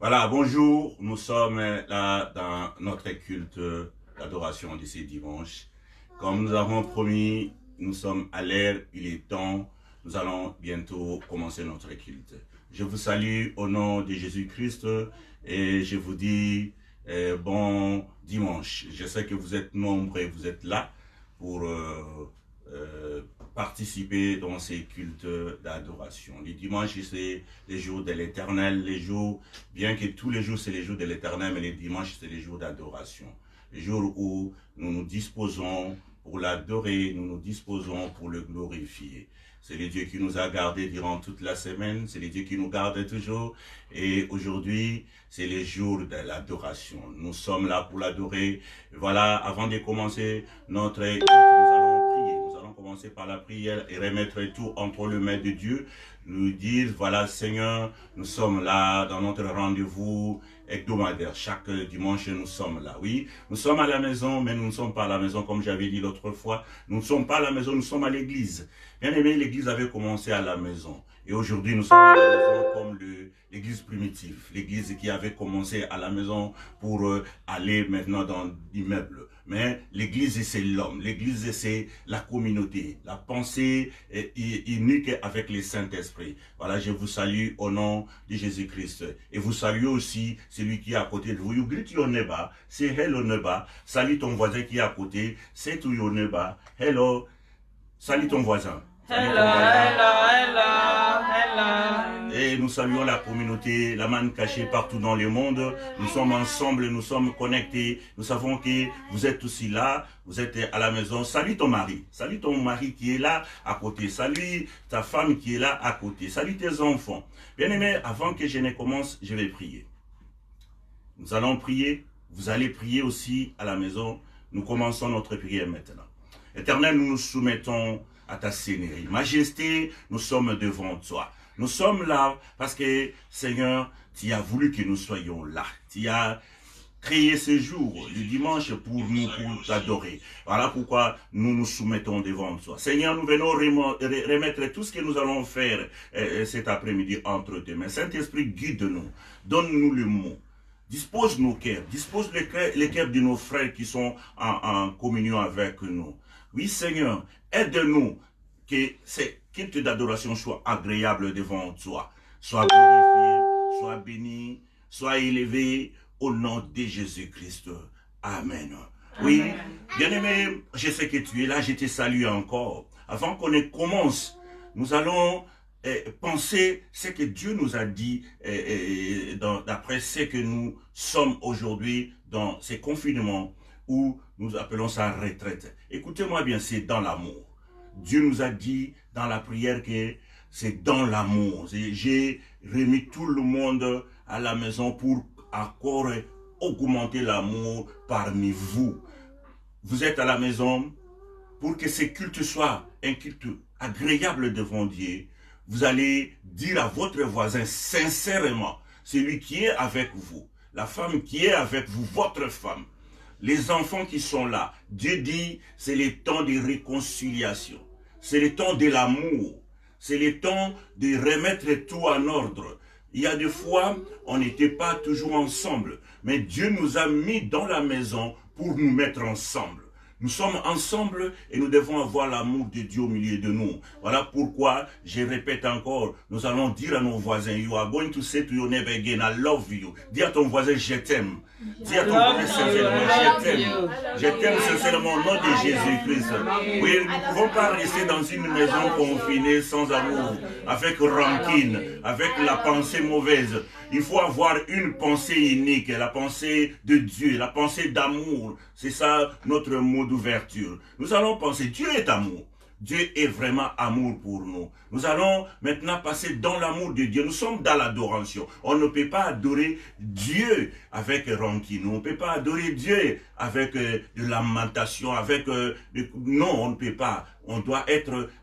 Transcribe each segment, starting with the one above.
Voilà, bonjour, nous sommes là dans notre culte d'adoration de ce dimanche. Comme nous avons promis, nous sommes à l'heure, il est temps, nous allons bientôt commencer notre culte. Je vous salue au nom de Jésus-Christ et je vous dis bon dimanche. Je sais que vous êtes nombreux, vous êtes là pour participer dans ces cultes d'adoration. Les dimanches, c'est les jours de l'éternel, les jours, bien que tous les jours c'est les jours de l'éternel, mais les dimanches c'est les jours d'adoration. Les jours où nous nous disposons pour l'adorer, nous nous disposons pour le glorifier. C'est le Dieu qui nous a gardés durant toute la semaine, c'est le Dieu qui nous garde toujours. Et aujourd'hui, c'est les jours de l'adoration. Nous sommes là pour l'adorer. Voilà, avant de commencer notre culte, nous allons prier. Nous allons commencer par la prière et remettre tout entre les mains de Dieu. Nous dire, voilà Seigneur, nous sommes là dans notre rendez-vous hebdomadaire. Chaque dimanche, nous sommes là. Oui, nous sommes à la maison, mais nous ne sommes pas à la maison, comme j'avais dit l'autre fois. Nous ne sommes pas à la maison, nous sommes à l'église. Bien aimé, l'église avait commencé à la maison. Et aujourd'hui, nous sommes à la maison comme l'église primitive. L'église qui avait commencé à la maison pour aller maintenant dans l'immeuble. Mais l'église, c'est l'homme. L'église, c'est la communauté. La pensée est unique avec le Saint-Esprit. Voilà, je vous salue au nom de Jésus-Christ. Et vous saluez aussi celui qui est à côté de vous. You greet your neighbor. Say hello neighbor. Salue ton voisin qui est à côté. Say to your neighbor. Hello. Salue ton voisin. Hello, hello, hello, hello. Et nous saluons la communauté, la manne cachée partout dans le monde. Nous sommes ensemble, nous sommes connectés. Nous savons que vous êtes aussi là, vous êtes à la maison. Salue ton mari. Salue ton mari qui est là à côté. Salue ta femme qui est là à côté. Salue tes enfants. Bien aimé, avant que je ne commence, je vais prier. Nous allons prier. Vous allez prier aussi à la maison. Nous commençons notre prière maintenant. Éternel, nous nous soumettons à ta Seigneurie. Majesté, nous sommes devant toi. Nous sommes là parce que, Seigneur, tu as voulu que nous soyons là. Tu as créé ce jour, le dimanche, pour nous, pour t'adorer. Voilà pourquoi nous nous soumettons devant toi. Seigneur, nous venons remettre tout ce que nous allons faire cet après-midi entre tes mains. Saint-Esprit, guide-nous. Donne-nous le mot. Dispose nos cœurs. Dispose les cœurs de nos frères qui sont en communion avec nous. Oui, Seigneur, aide-nous que ces cultes d'adoration soient agréables devant toi. Sois glorifié, sois béni, sois élevé au nom de Jésus-Christ. Amen. Oui, bien-aimé, je sais que tu es là, je te salue encore. Avant qu'on ne commence, nous allons penser ce que Dieu nous a dit d'après ce que nous sommes aujourd'hui dans ces confinements où nous appelons ça retraite. Écoutez-moi bien, c'est dans l'amour. Dieu nous a dit dans la prière que c'est dans l'amour. J'ai remis tout le monde à la maison pour encore augmenter l'amour parmi vous. Vous êtes à la maison pour que ce culte soit un culte agréable devant Dieu. Vous allez dire à votre voisin sincèrement, celui qui est avec vous, la femme qui est avec vous, votre femme, les enfants qui sont là, Dieu dit, c'est le temps de réconciliation. C'est le temps de l'amour. C'est le temps de remettre tout en ordre. Il y a des fois, on n'était pas toujours ensemble. Mais Dieu nous a mis dans la maison pour nous mettre ensemble. Nous sommes ensemble et nous devons avoir l'amour de Dieu au milieu de nous. Voilà pourquoi, je répète encore, nous allons dire à nos voisins, you are going to say to your neighbor again, I love you. Dis à ton voisin, je t'aime. Dis à ton voisin sincèrement, je t'aime. Je t'aime sincèrement au nom de Jésus-Christ. Oui, nous ne pouvons pas rester dans une maison confinée sans amour, avec rancune, avec la pensée mauvaise. Il faut avoir une pensée unique, la pensée de Dieu, la pensée d'amour. C'est ça notre mot d'ouverture. Nous allons penser, Dieu est amour. Dieu est vraiment amour pour nous. Nous allons maintenant passer dans l'amour de Dieu. Nous sommes dans l'adoration. On ne peut pas adorer Dieu avec rancune. On ne peut pas adorer Dieu avec de lamentation, avec... non, on ne peut pas. On doit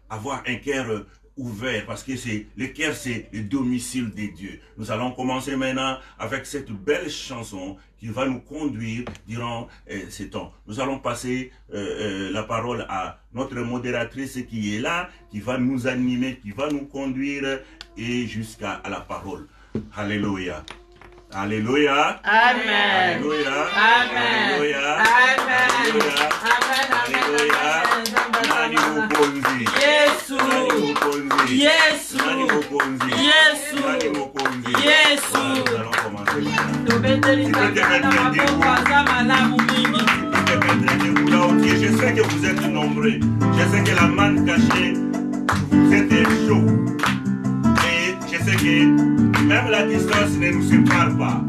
avoir un cœur ouvert parce que le cœur, c'est le domicile de Dieu. Nous allons commencer maintenant avec cette belle chanson qui va nous conduire durant ces temps. Nous allons passer la parole à notre modératrice qui est là, qui va nous animer, qui va nous conduire et jusqu'à la parole. Alléluia. Alléluia. Amen. Alléluia. Amen. Alléluia. Amen. Alléluia. Alléluia. Nani mukonzi. Yesu. Nani mukonzi. Yesu. Nani mukonzi. Yesu. Nani mukonzi. Yesu. Voilà, nous allons commencer maintenant. Tobeteli nzambe na maboko aza malamu mingi. Je sais que vous êtes nombreux. Je sais que la manne cachée, vous êtes chaud. Et je sais que même la distance ne nous sépare pas.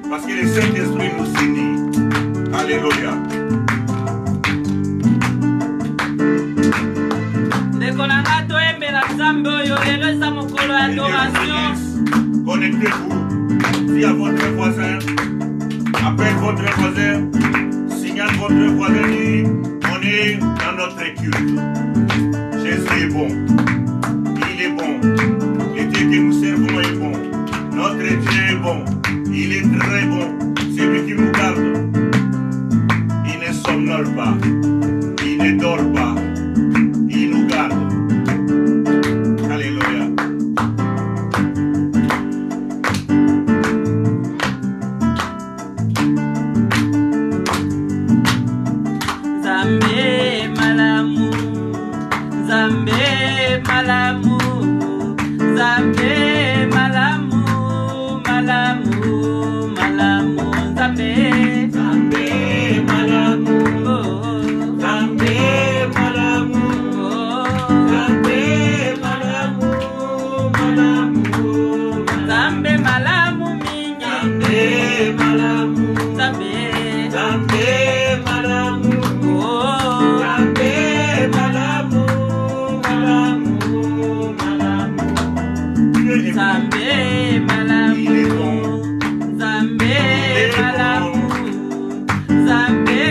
Parce que le Saint-Esprit nous unit. Alléluia. Connectez-vous. Si à votre voisin, appelle votre voisin, signale votre voisin et on est dans notre culte. Jésus est bon. Il est bon. Le Dieu que nous servons est bon. Notre Dieu est bon. Il est très bon. C'est lui qui nous garde. Il ne somnole pas. Il ne dort pas. Il nous garde. Alléluia. Zambe malamu, Zambe malamu, Zambe malamu, malamu, malamu, Zambe, Zambe malamu, Zambe malamu, Zambe malamu, malamu, Zambe malamu mingi, Zambe malamu, Zambe, Zambe malamu. Zambe malamu, Zambe malamu, Zambe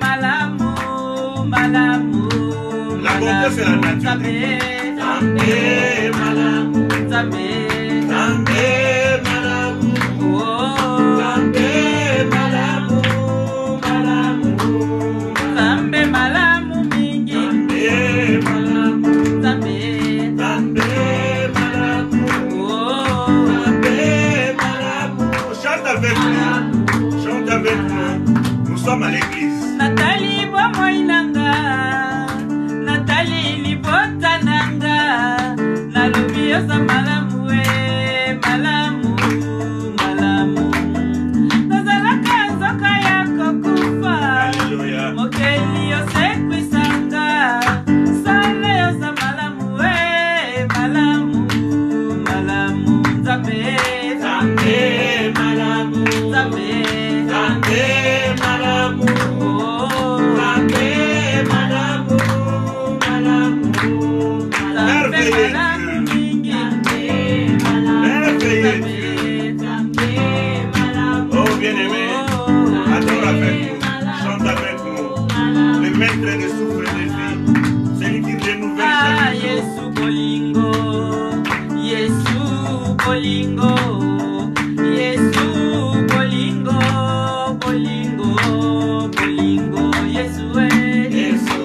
malamu, malamu. La bonté c'est la nature. Zambe malamu, Zambe, Zambe malamu, Zambe malamu, malamu. Zambe malamu mingi, Zambe malamu, Zambe, Zambe. Chante avec nous. Chante avec nous. Nous sommes à l'église. Nathalie Bomoinanga, Nathalie Libotananga, Nalobi yosa malamu malamu, malamu. Nazalaka nzoka yako kufa. Alléluia. Mokeli yose kwisanga, sala yosa malamu malamu, malamu. Zambe, Zambe malamu, Zambe, Zambe malamu, Zambe malamu, malamu, Zambe malamu mingi, Zambe malamu, Zambe malamu. Oh bien-aimé, adore avec nous, chante avec nous. Le maître des souffles de vie, celui qui renouvelle Ah, chaque jour. Yesu bolingo, Yesu bolingo, Yesu bolingo, bolingo, bolingo, Yesu Yesu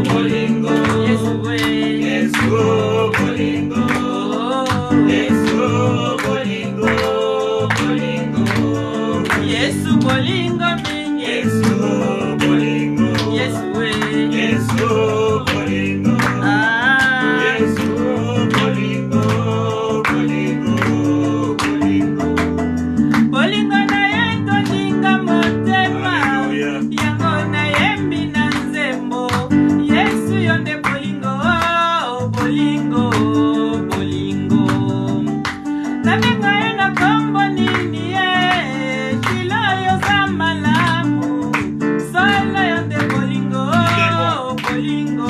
bolingo, Yesu Yesu bolingo, Yesu bolingo, bolingo, Yesu bolingo mingi, Yesu bolingo, Yesu Yesu bolingo, ah, Yesu bolingo, bolingo, bolingo. bolingo na ye tolinga motema, Alléluia. yango na yembi na nzembo, Yesu yo nde bolingo, bolingo, bolingo. Nabenga ye na kombo nini ye, shilo yoza malamu, solo yo nde bolingo, bolingo,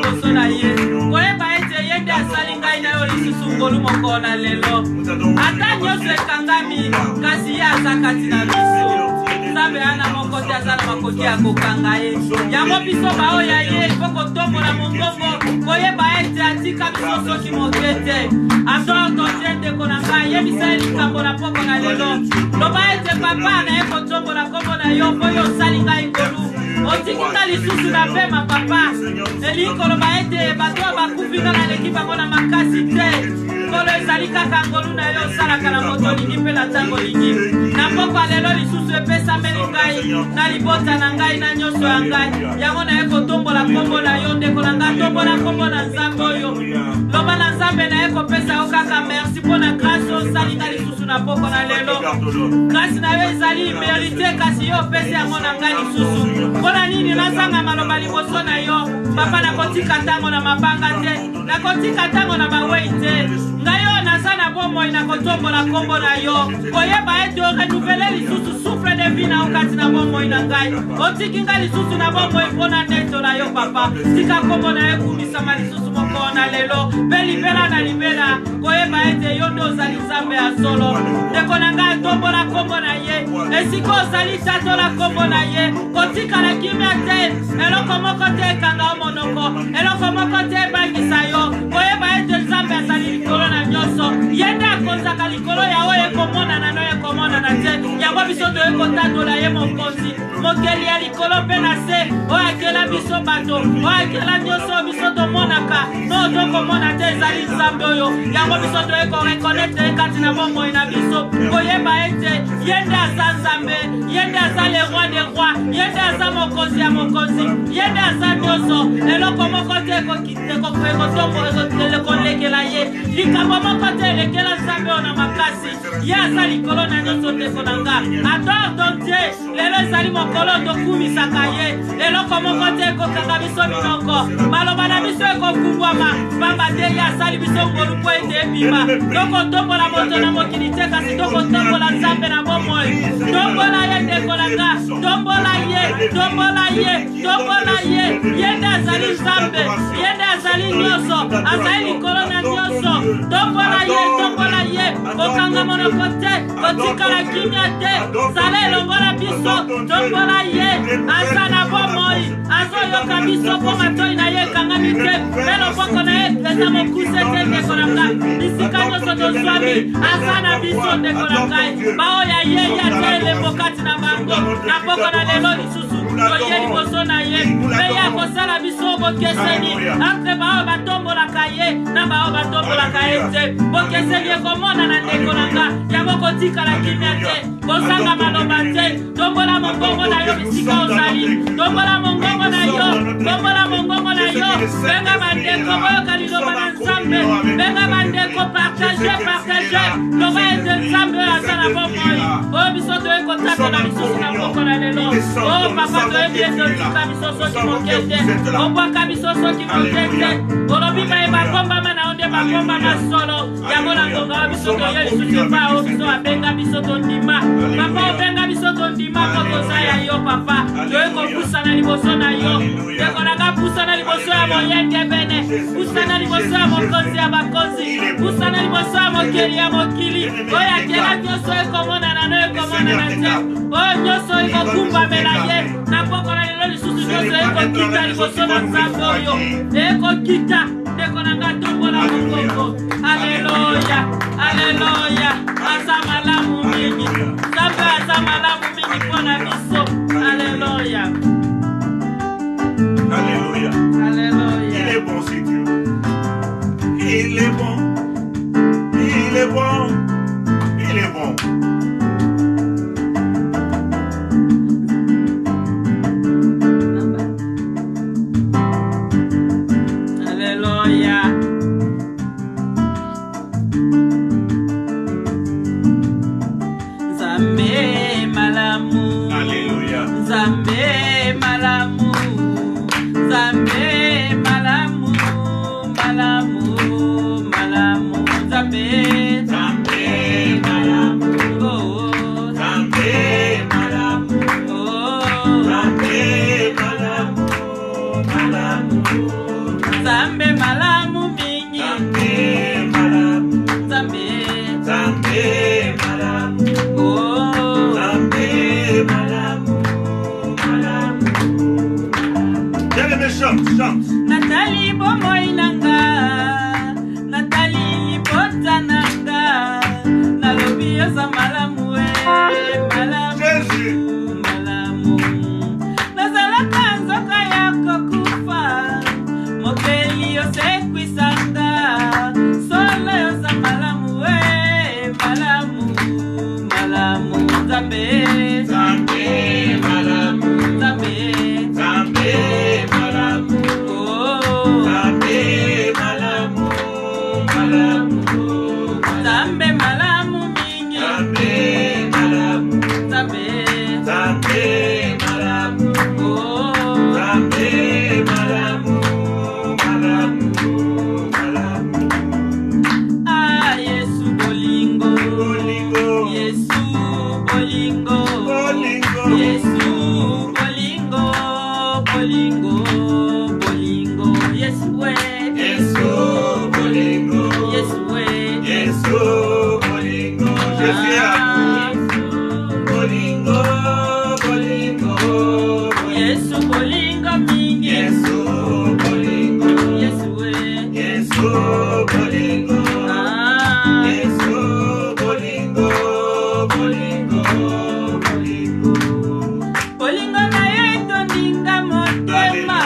liboso na ye koyeba ete ye nde asali ngai na yo lisusu ngolu moko na lelo ata nyonso ekangami kasi ye aza kati na biso nzambe ana moko te aza na makoki ya kokanga ye yango biso baoya ye ifo kotombola mongongo koyeba ete atika biso soki moke te atorto te ndeko na ngai yebisa ye likambo na poko na lelo loba ete papa na ye kotombola kombo na yo mpo yo osali ngai ngolu otikinga lisusu na pema papa elikoloba ete bato bakufinga na leki bango na makasi te kolo ezali kaka ngolu na yo osalaka na moto olingi mpe na ntango olingi na pokwa lelo lisusu epesameli ngai na libota na ngai na nyonso ya ngai yango na ye kotombola kombo na yo ndeko na ngai tombola kombo na nzambe oyo loba na nzambe na ye kopesa yo kaka merci mpo na grâce osali ngai lisusu na poko na lelo grâce na yo ezali mérite kasi yo opesi yango na ngai lisusu mpona nini nazanga maloba liboso na yo papa nakotika ntango na mabanga te nakotika ntango na bawei te ngai yo naza na bomoi nakotombola kombo na yo koyeba ete orenuvele lisusu souffle de vie na okati na bomoi na ngai otiki ngai lisusu na bomoi mpona ndeto na yo papa tika kombo na ye kumisama lisusu moko na lelo mpe libela na libela koyeba ete yo nde ozali nzambe ya solo ndeko na ngai atombola kombo na ye esika ozali tatola kombo na ye kotikala kimia te eloko moko te ekanga o monoko eloko moko te ebangisa yo koyeba ete nzambe azali likolo na nyonso ye nde akonzaka likolo ya oyo ekomonana no ekomonana te yango biso toye kotatola ye mokonzi mokeli ya likolo mpe na se oyo akela biso bato oyo akela nyonso biso tomonaka no tokomona te ezali nzambe oyo yango biso toye korekonetre kati na bomoi na biso koyeba ete ye nde aza nzambe ye nde aza le roi de roi ye nde aza mokonzi ya mokonzi ye nde aza nyonso eloko moko te ekolekela ye likambo moko te elekela nzambe oyo na makasi ye aza likolo na nyonso ndeko na nga ador donc te lelo ezali mokolo tokumisaka ye eloko moko te ekokanga biso minoko maloba na biso ekokumbwama pamba te ye asali biso ngolu mpo ete ebima tokotombola moto na mokili te kasi tokotombola nzambe na bomoi tombola ye ndeko na nga tombola ye tombola ye tombola ye ye nde azali nzambe ye nde azali nyonso azali likolo na nyonso tombola ye kokanga monoko te kotikala kimia te zala elongola biso tombola ye aza na bomoi azoyoka biso mpo matoi na ye ekangami te mpe loboko na ye eza mokuse te ndeko na ngai bisika nyonso tozwami aza na biso ndeko na ngai baoya ye ya te elembo kati na bango na poko na lelo lisusu toye liboso na ye mpe ye akosala biso bokeseni entre bao batombolaka ye na bao batombolaka ye te bokeseni ekomona na ndeko na nga yango kotikala kimia te kosanga maloba te tombola mongongo na yo bisika ozali tombola mongongo na yo tombola mongongo na yo benga bandeko boyoka liloba na nzambe benga bandeko partage loba ete nzambe oyo aza na bomoi oyo biso toye kotatola lisusu na moko na lelo o papa toyebi ete otika biso soki moke te obwaka biso soki moke te olobi baye bakombama na yo nde bakombama solo yango na ngonga oyo biso toye lisusu epa oyo biso abenga biso tondima papa obenga biso tondima mpo toza ya yo papa toye kopusana liboso na yo ndeko nanga pusana liboso ya moyenge bene pusana liboso ya mokonzi ya bakonzi pusana liboso ya mokili ya mokili oyo akela nyonso ekomonana no ekomonana te oyo nyonso ekokumbamela ye na poko na lelo lisusu nyonso ekokita liboso na nzambe oyo ekokita ndeko nanga tombola mongongo aleluya aleluya aza malamu mingi nzambe aza malamu mingi mpona biso aleluya Alléluia. aleluya Il est bon, c'est Dieu. Il est bon. Il est bon. Il est bon. aleluya nzambe malamu Alléluia. Nzambe malamu mingi. Nzambe malamu. Oh. Nzambe malamu. Bien-aimé, chante. Nathalie bomoi nanga, Nathalie bota nanga, nalobi yoza malamu malamu. Jésus. Malamu. Nazalaka nzoka yako kufa, mokeli yosekwisanga, solo yoza malamu malamu. Malamu. Nzambe malamu. Nzambe malamu. Oh. Nzambe malamu mingi. Nzambe malamu. Oh. Ah, Yesu bolingo. Yesu bolingo. Yesu bolingo. Yesu we. Yesu we. Jésus est Yesu bolingo mingi. Yesu we. Ah. Bolingo na ye toninga motema,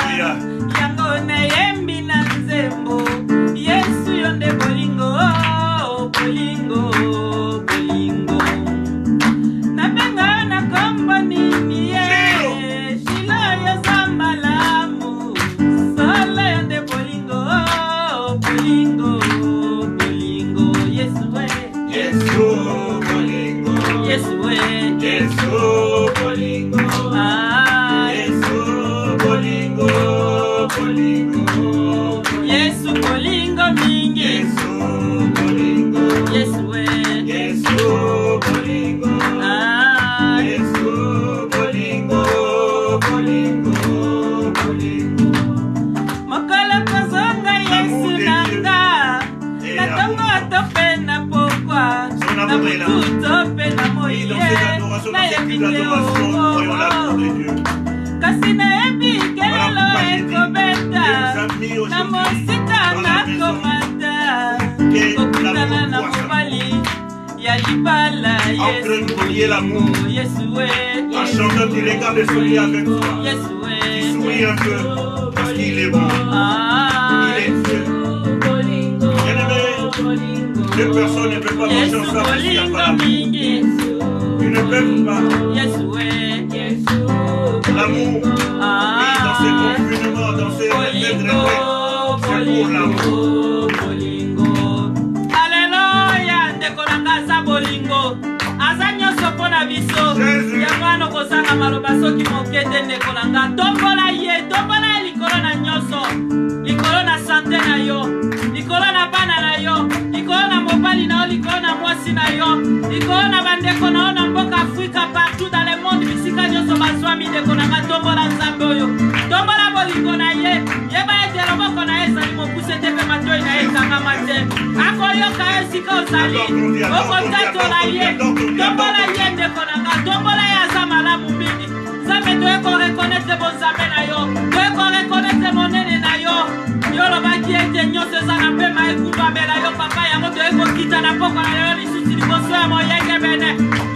yango na yembi na nzembo. Yesu yonde bolingo. Nabenga na kombo nini ye, Shilo yoza malamu. Solo yonde bolingo. Yesu we. Yesu we. Ah. Yesu bolingo mingi. Yesu we. Ah. Mokolo kozonga Yesu nanga, na tongo tope na pokwa, na mutu tope na moye, na yebite kasi na yebi kelelo ekobeta, na mosika na komata, kokutana na mobali ya libala. Yesu we. Un chanteur qui regarde et sourit avec toi. Yesu we. Il sourit un peu parce qu'il est bon. Ah. Il est Dieu. Bien-aimé, deux personnes ne peuvent pas marcher ensemble s'il n'y a pas l'amour. Ils ne peuvent pas. L'amour, oui, dans ses confinements, dans ses rêves, c'est pour l'amour. Alléluia, ndekolanga za bolingo. Aza nyonso mpona biso. Yango wana kozanga maloba soki mokete ndekolanga. Tombola ye likolo na nyonso. Likolo na sante na yo. Likolo na bana na yo. Likolo na mobali na yo. Likolo na mwasi na yo. Likolo na bandeko na yo na mboka Afrika, partout dans le monde. Bisika nyonso bazwami ndekolanga. Tombola nzambe oyo. Tombola bolingo na ye. Yeba ete loboko na ye ezali mokuse te mpe matoi na ye ekangama te. Akoyoka ye sika ozali. Okotatola ye. Tombola ye ndekolanga. Tombola ye aza malamu mingi. Nzambe toyeko reconnaître bonzambe na yo. Toyeko reconnaître monene na yo. Yo lobaki ete nyonso eza na pema ekumbamela yo papa yango toyeko kita na poko na yo lisusu liboso ya moyenge bene.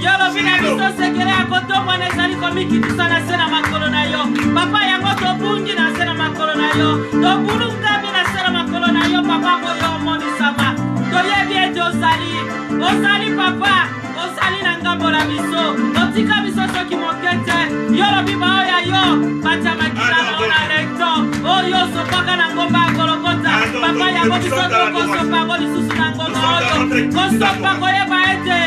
Yo lobi na biso sekele ya kotombwana ezali komikitisa na se na makolo na yo. Papa yango tobungi na se na makolo na yo. Tobulungami na se na makolo na yo papa boyo omonisama. Toyebi ete ozali papa. Ozali na ngambo na biso. Otika biso soki mokete. Yo lobi baoya yo. Bacha makila na ona lekto. Oyo sopaka na ngomba Golgotha. Papa yango biso tokosopa lisusu na ngomba oyo. Kosopa koyeba ete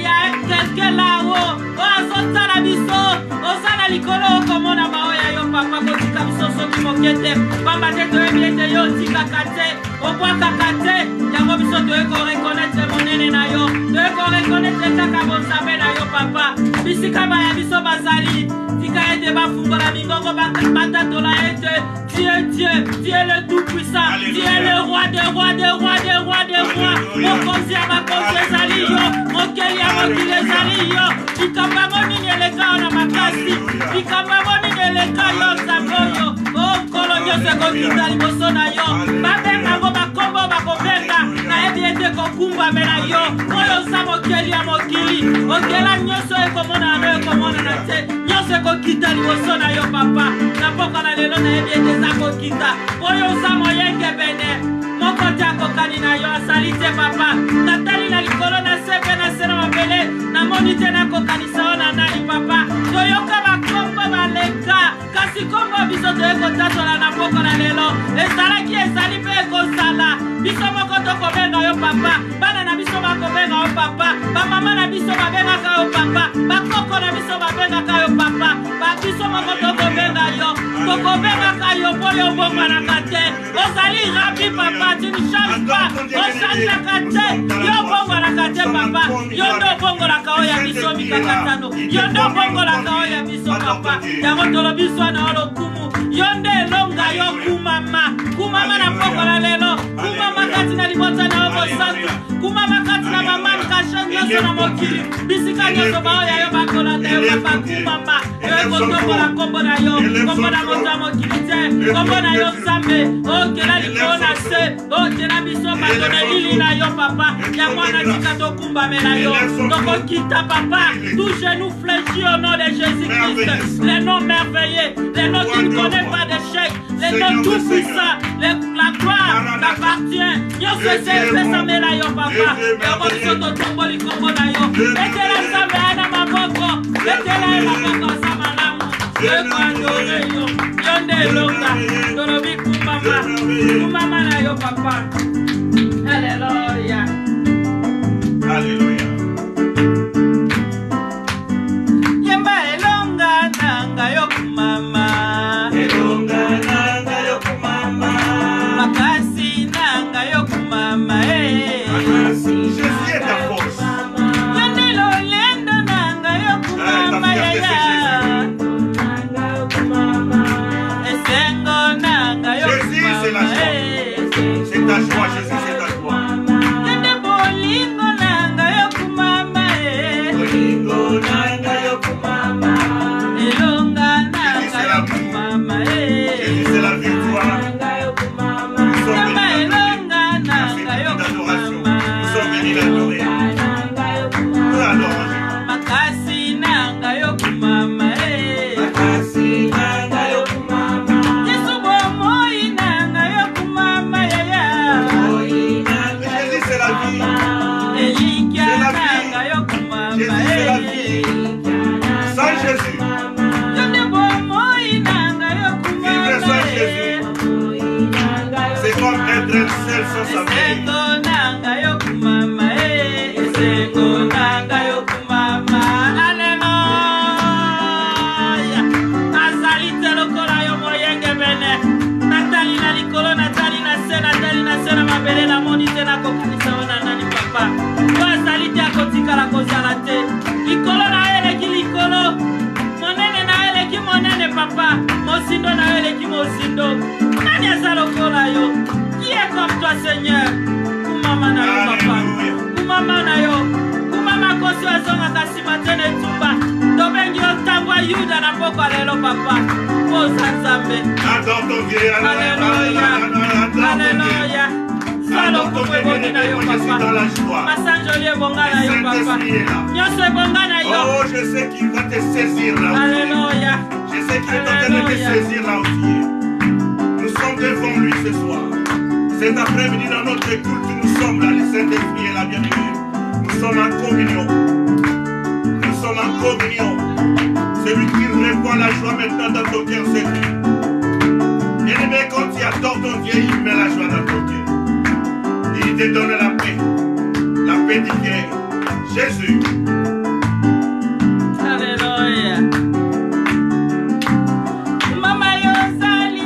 ya kelke lawo. Ozotala biso. Ozala likolo komona baoya yo papa. Kotika biso soki mokete. moke te pamba te toyebi ete yo otikaka te obwakaka te yango biso toye korekonetre monene na yo toye korekonetre kaka bonzambe na yo papa bisika baya biso bazali tika ete bafungola mingongo batatola ete tu es Dieu, tu es le tout-puissant, tu es le roi des rois, des rois, des rois, des rois. Mokonzi ya makonzi ezali yo, mokeli ya mokili ezali yo. Bikamba monini eleka na makasi, bikamba monini eleka yo zaboyo. Oh nkolo nyonso ekokita liboso na yo, babenga ngo bakombo bakobenga, nayebi ete kokumbame na yo. Oyo oza mokeli ya mokili, okela nyonso ekomona na yo ekomonana te, nyonso ekokita liboso na yo papa. Na mboka na lelo nayebi ete eza kokita, oyo oza moyenge bene. Moko te akokani na yo asali te papa. Natali na likolo na sepe na sena mabele, namoni te nakokanisa yo na nani papa. Toyoka bakombo baleka, kasi kombo biso toye kotatola na mboka na lelo. Ezalaki ezali mpe ekozala, biso moko tokobenga yo papa. Bana na biso bakobenga yo papa, bamama na biso babengaka yo papa, bakoko na biso babengaka yo papa. Biso moko tokobenga yo, tokobengaka yo boyo bombanaka te. Ozali rabi papa, tu ne changes pas, ochangeaka te. Yo bombanaka te papa, yo ndo bongolaka oyo ya biso mikakatano, yo ndo bongolaka oyo ya biso papa. Yango tolobi biso na olokumu, yo nde elonga yo kumama, kumama na mboka na lelo, kumama kati na libota na obo santu, kumama kati na mamani kashe nyonso na mokili, bisika nyonso baoya yo bakolanda yo papa kumama, yo ekotombola kombo na yo, kombo na moto ya mokili te, kombo na yo Nzambe, okela likolo na se, okela biso bato na lili na yo papa, ya mwana tika tokumbame na yo, tokokita papa, tout genou fléchi au nom de Jésus-Christ, les noms merveilleux, les noms qui ne connaissent pas d'échec, les noms tout puissants, la gloire t'appartient, nyonso esepesame na yo papa, yango biso totomboli kombo na yo, etela Nzambe ana maboko, etela ye maboko aza malamu, ekandore yo, yo nde elonga, tolobi kumama, kumama na yo papa, Alléluia. Alléluia. Yemba elonga nanga yo kumama, Elonga nanga yo kumama, makasi nanga yo kumama, Jésus est ta force. yondelo lendo nanga yo kumama yaya, esengo nanga yo Jésus, c'est la kumama, C'est ta joie, Jésus, c'est ta joie. yonde bolingo nanga yo kumama, Bolingo nanga yo kumama. elonga nanga yo kumama, Jésus, c'est la victoire. Nous sommes yamba venus elonga nanga yo d'adoration. kumama, Nous sommes venus l'adorer. Nous l'adorons. makasi nanga yo kumama, Yesu bomoi nanga yo kumama yaya, Jésus, c'est la vie. elikia C'est la vie. nanga yo kumama, Jésus, c'est la vie. Sans Jésus, yonde bomoi nanga yo vivre sans kumama, Jésus, c'est comme être seul sans sa vie. esengo nanga yo kumama, esengo nanga yo kumama, Alleluia. Azali te lokola yo moyenge bene, natali na likolo, natali na se na mabele na moni te na kokanisa wana nani papa, yo azali te akotikala kozala te, likolo na yo eleki likolo, monene na yo eleki monene papa, mosindo na yo eleki mosindo, nani aza lokola yo? Qui est comme toi Seigneur? Kumama na yo papa, kumama na yo, kumama kosi azongaka nsima te na etumba, tobengi yo ntango ya Yuda na mboka lelo papa, poza Nzambe. Adore ton Dieu. Alléluia, Alléluia. Salo kupo ebongi na yo Je suis dans papa, la joie. masanjoli ebonga na yo papa, Saint-Esprit est là. nyonso ebonga na yo. Oh, je sais qu'il va te saisir là. Alléluia, Je sais qu'il est en train de te saisir là aussi. Nous sommes devant lui ce soir. Cet après-midi dans notre culte, nous sommes là. Le Saint-Esprit est là, bien-aimé. Nous sommes en communion. Nous sommes en communion. Celui qui répand la joie maintenant dans ton cœur, c'est lui. Bien-aimé, quand tu adores ton Dieu, il met la joie dans ton cœur. Il te donne la paix. La paix du cœur. Jésus. Alléluia. Mama yo zali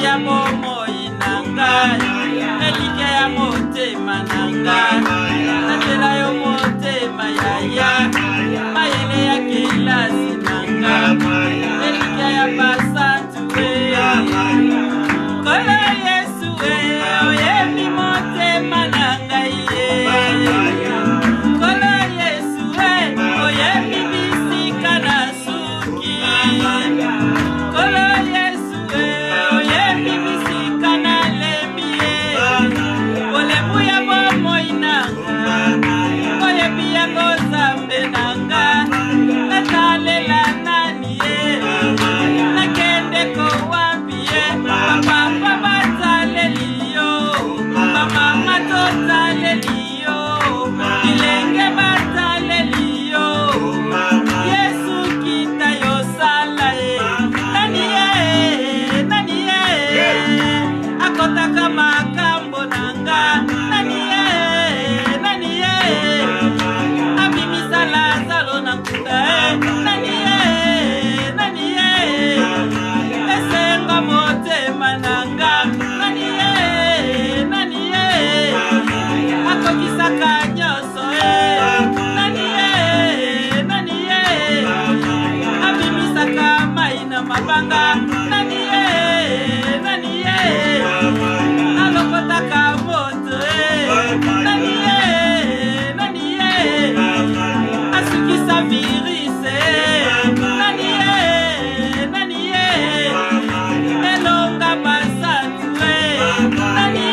ya bomoi na ngai elike ya motema na ngai natela yo motema yaya mayele ya kelasi na ngai elike ya basantu kolo Yesu oyemi motema na ngai kolo Yesu oyemi bisika na suki kolo Yesu oyemi bisika na lembi olebu ya bomoi na ngai oyebi yango Nzambe na ngai natalela nani nakende kowapi papa bataleliyo bamama totaleliyo bilenge bataleliyo Yesu kita yosala nani akotaka makambo nanga nani abimisa Lazaro na nkunda nani esenga motema nanga nani akokisaka nyonso nani abimisaka mai na mabanga nani alokotaka moto nani asukisa virise nani elonga basatu nani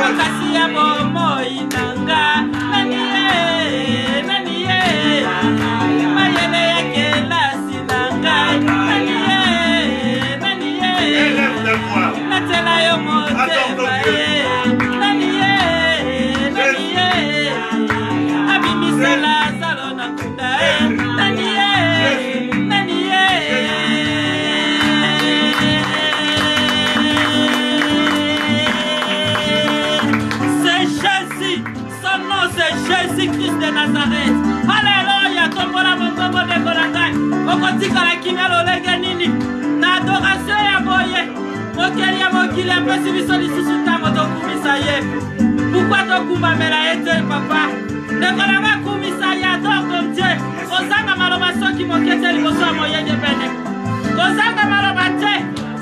makasi ya bomoi nanga nani mayele ya kelasi nanga nani natela yo motema nani abimisa Lazaro na nkunda nani c'est Jésus, son nom c'est Jésus-Christ de Nazareth. Alléluia, tombola mongongo de Golangai. Okotika la kimia lolenge nini na adoration ya boye mokeli ya mokili apesi biso lisusu ntango tokumisa ye. Pourquoi tokumba mela ete papa ndekolanga kumisa ye adore comme Dieu kozanga maloba soki mokete liboso ya moyenge pene kozanga maloba te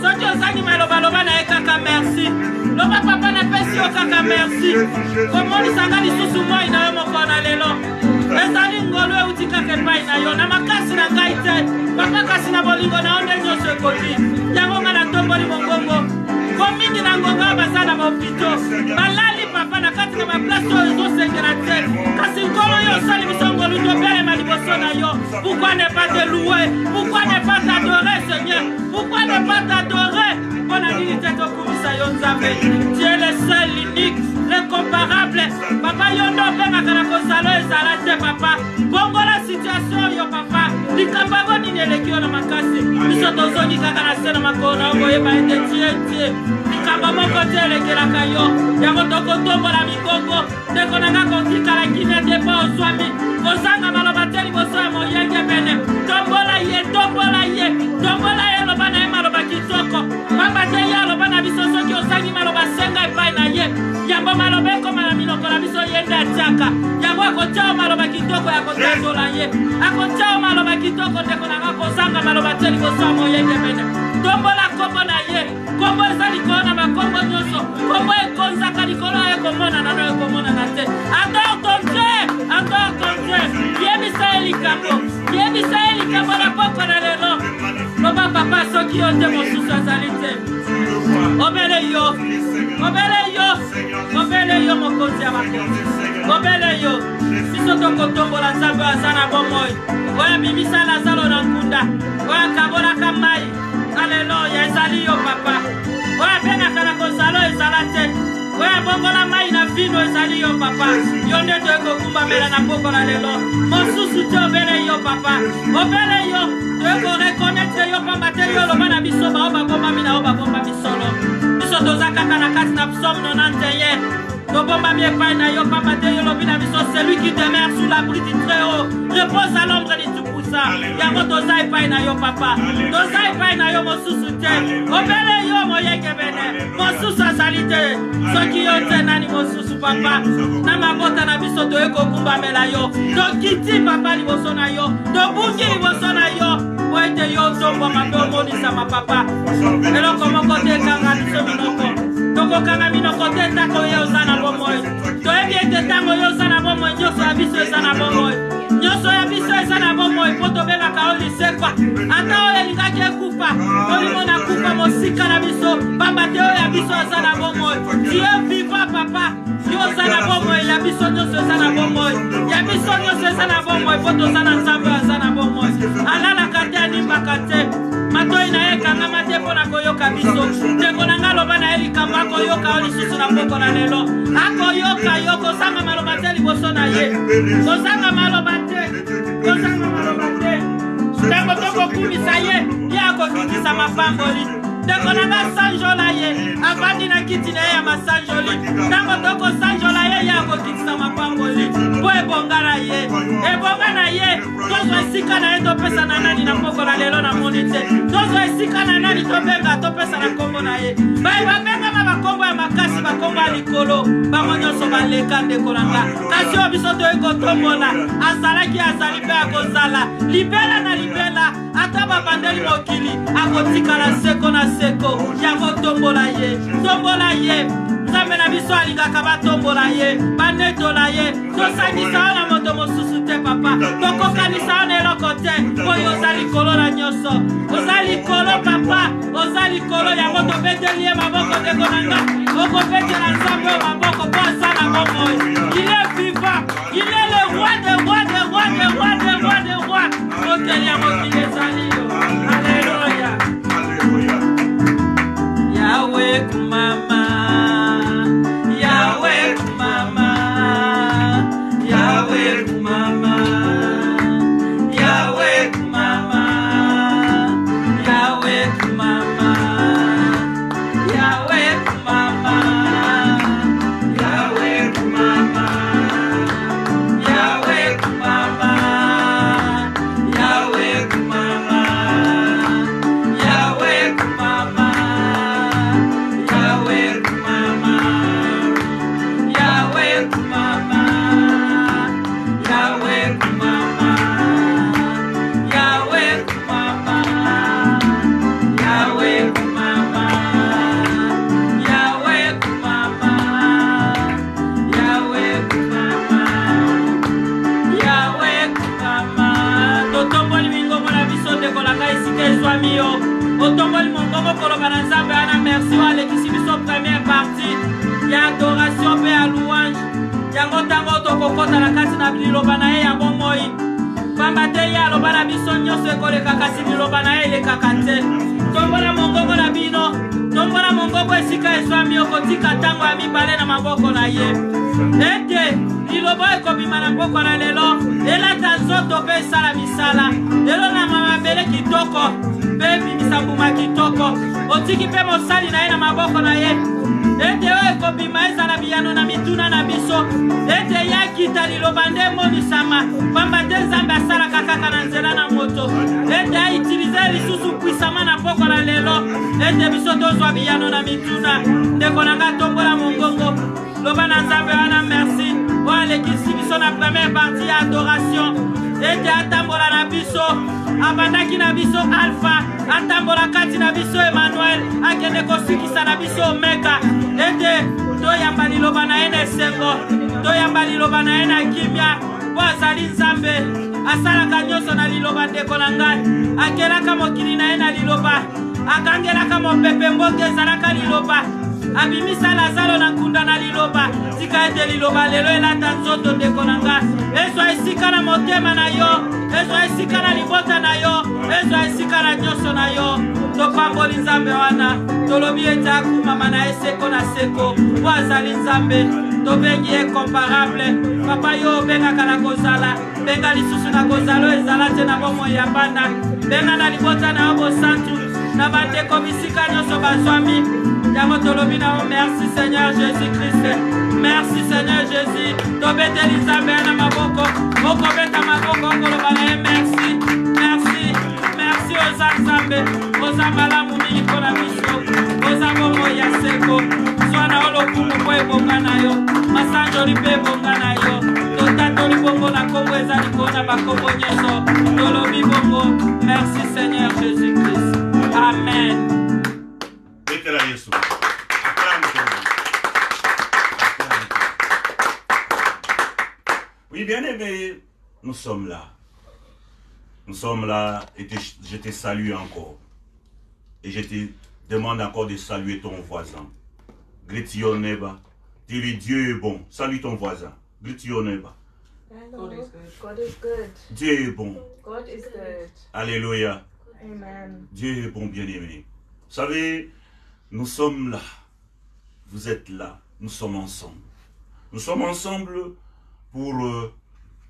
soki ozangi malobaloba na ye kaka merci loba papa napesi yo kaka merci komonisanga lisusu moi na yo moko na lelo ezali ngolu euti kaka epai na yo na makasi na ngai te papa kasi na bolingo na yo nde nyonso ekoti yango nga natomboli mongongo komingi na ngongo oyo baza na bahopito balali papa na kati na baplace oyo ezosengela te kasi nkolo yo osali biso ngolu tobelema liboso na yo pourquoi ne pas te louer pourquoi ne pas t'adorer Seigneur pourquoi ne pas t'adorer mpona nini te tokumisa yo Nzambe tu es le seul unique l'incomparable papa yo nde obengaka na kozala ezala te papa bongola situation yo papa likambo yango nini eleki yo na makasi biso tozongi kaka na se na makolo na yo boyeba ete tie likambo moko te elekelaka yo yango tokotombola mikongo ndeko nanga kotikala kimia te mpo ozwami kozanga maloba te liboso ya moyenge pene tombola ye loba na ye maloba kitoko pamba te ye aloba na biso soki ozangi maloba senga epai na ye yango maloba ekoma na minoko na biso ye nde atiaka yango akotiao maloba kitoko ya kotandola ye akotiao maloba kitoko ndeko nanga kozanga maloba te liboso ya moyenge pene tombola kombo na ye kombo eza likolo na makombo nyonso kombo ekonzaka likolo ya ekomona nano ekomonana te adore ton Dieu yebisa ye likambo na poko na lelo loba papa soki yo te mosusu azali te obele yo mokonzi ya makonzi obele yo biso tokotombola Nzambe aza na bomoi oyo abimisa Lazaro na nkunda oyo akabolaka mai aleluya ezali yo papa oyo abengaka na kozala ezala te oyo abongola mai na vino ezali yo papa yo nde toyekokumbamela na poko na lelo mosusu te obele yo papa obele yo toyekorekonetre yo pamba te yo loba na biso bao babombami na yo babombami solo biso toza kaka na kati na psaume 91 tobombami epai na yo pamba te yo lobi na biso celui qui demeure sous l'abri du Très-Haut repose à l'ombre du Tout-Puissant. yango toza epai na yo papa toza epai na yo mosusu te obele yo moyeke bene mosusu azali te soki yo te nani mosusu papa na mabota na biso toye kogumbamela yo tokiti papa liboso na yo tobungi liboso na yo po ete yo nzombo mabe omonisama papa eloko moko te ekanga biso minoko tokokanga minoko te ntango ye oza na bomoi toyebi ete ntango ye oza na bomoi nyonso ya biso eza na bomoi nyonso ya biso eza na bomoi mpo tobengaka yo lisekwa ata oyo elingaki ekufa olimo na kufa mosika na biso pamba te oyo ya biso eza na bomoi tie viva papa yo oza na bomoi ya biso nyonso eza na bomoi ya biso nyonso eza na bomoi mpo toza na nzambe aza na bomoi alalaka te animbaka te matoi na ye ekangama te mpo na koyoka biso ndeko na nga loba na ye likambo akoyoka yo lisusu na poko na lelo akoyoka yo kozanga maloba te liboso na ye kozanga maloba te kozanga maloba te ntango tokokumisa ye ye akokitisa mapamboli ndeko na nga sanjola ye avandi na kiti na ye ya masanjoli ntango tokosanjola ye ye akokitisa mapamboli mpo ebonga na ye ebonga na ye tozwa esika na ye topesa na nani na poko na lelo na moni te tozwa esika na nani tobenga topesa na kombo na ye baye babengama bakombo ya makasi bakombo ya likolo bango nyonso baleka ndeko na nga kasi oyo biso toye kotombola azalaki azali mpe akozala libela na libela ata babandeli mokili akotikala seko na seko yango tombola ye nzambe na biso alingaka batombola ye banetola ye tosangisa yo na moto mosusu te papa tokokanisa yo na eloko te oyo oza likolo na nyonso oza likolo papa oza likolo yango tobeteli ye maboko ndeko na nga okobetela nzambe oyo maboko mpo aza na bomoi il est vivant il est le roi des rois des rois des rois des rois des rois mokeli ya mokili ezali yo alleluya Yahweh kumama Yahweh kumama Yahweh kumama Yahweh kumama Yahweh kumama Yahweh kumama Yahweh kumama Yahweh kumama Yahweh kumama Yahweh kumama otomboli mongongo koloba na nzambe wana merci walekisi biso première partie ya adoration mpe ya louange yango ntango tokokota na kati na liloba na ye ya bomoi pamba te ye aloba na biso nyonso ekoleka kasi liloba na ye elekaka te tombola mongongo na bino tombola mongongo esika ezwami okotika ntango ya mibale na maboko na ye ete liloba ekobima na poko na lelo elata nzoto mpe esala misala lelo na mabele kitoko mpe bimisa mbuma kitoko otiki mpe mosali na ye na maboko na ye ete oyo ekobima ezala biyano na mituna na biso ete yakita liloba nde emonisama pamba te nzambe asalaka kaka na nzela na moto ete aitilize lisusu puisama na poko na lelo ete biso tozwa biyano na mituna ndeko na nga tombola mongongo loba na nzambe wana merci oyo alekisi biso na première partie ya adoration ete atambola na biso abandaki na biso alpha atambola kati na biso emmanuel akende kosukisa na biso omega ete toyamba liloba na ye na esengo toyamba liloba na ye na kimia po azali nzambe asalaka nyonso na liloba ndeko na ngai akelaka mokili na ye na liloba akangelaka mopepe mboke ezalaka liloba abimisa lazaro na nkunda na liloba tika ete liloba lelo elata nzoto ndeko na nga ezwa esika na motema na yo ezwa esika na libota na yo ezwa esika na nyonso na yo topamboli nzambe wana tolobi ete akumama na ye seko na seko po azali nzambe tobengi ye comparable papa yo obengaka na kozala benga lisusu na kozala oyo ezala te na bomoi ya banda benga na libota na yo bosantu na bandeko bisika nyonso bazwami yango tolobi na yo merci Seigneur Jésus Christ Merci Seigneur Jésus. Tobeteli Nzambe na maboko. Okobeta maboko koloba na ye merci. Merci. Merci oza Nzambe. Oza malamu mingi mpona biso. Oza bongo ya seko. Zwana olokumu mpo ebonga na yo. Masanjoli mpe ebonga na yo. Totatoli bongo na kombo ezali mpona bakombo nyonso. Tolobi bongo. Merci Seigneur Jésus-Christ. Amen. Betela Yesu. Oui, bien aimé, nous sommes là. Nous sommes là et je te salue encore. Et je te demande encore de saluer ton voisin. Greet your neighbor. Dis-lui, Dieu est bon. Salue ton voisin. Greet your neighbor. God is good. God is good. Dieu est bon. God is good. Alléluia. Amen. Dieu est bon, bien-aimé. Vous savez, nous sommes là. Vous êtes là. Nous sommes ensemble. Nous sommes ensemble pour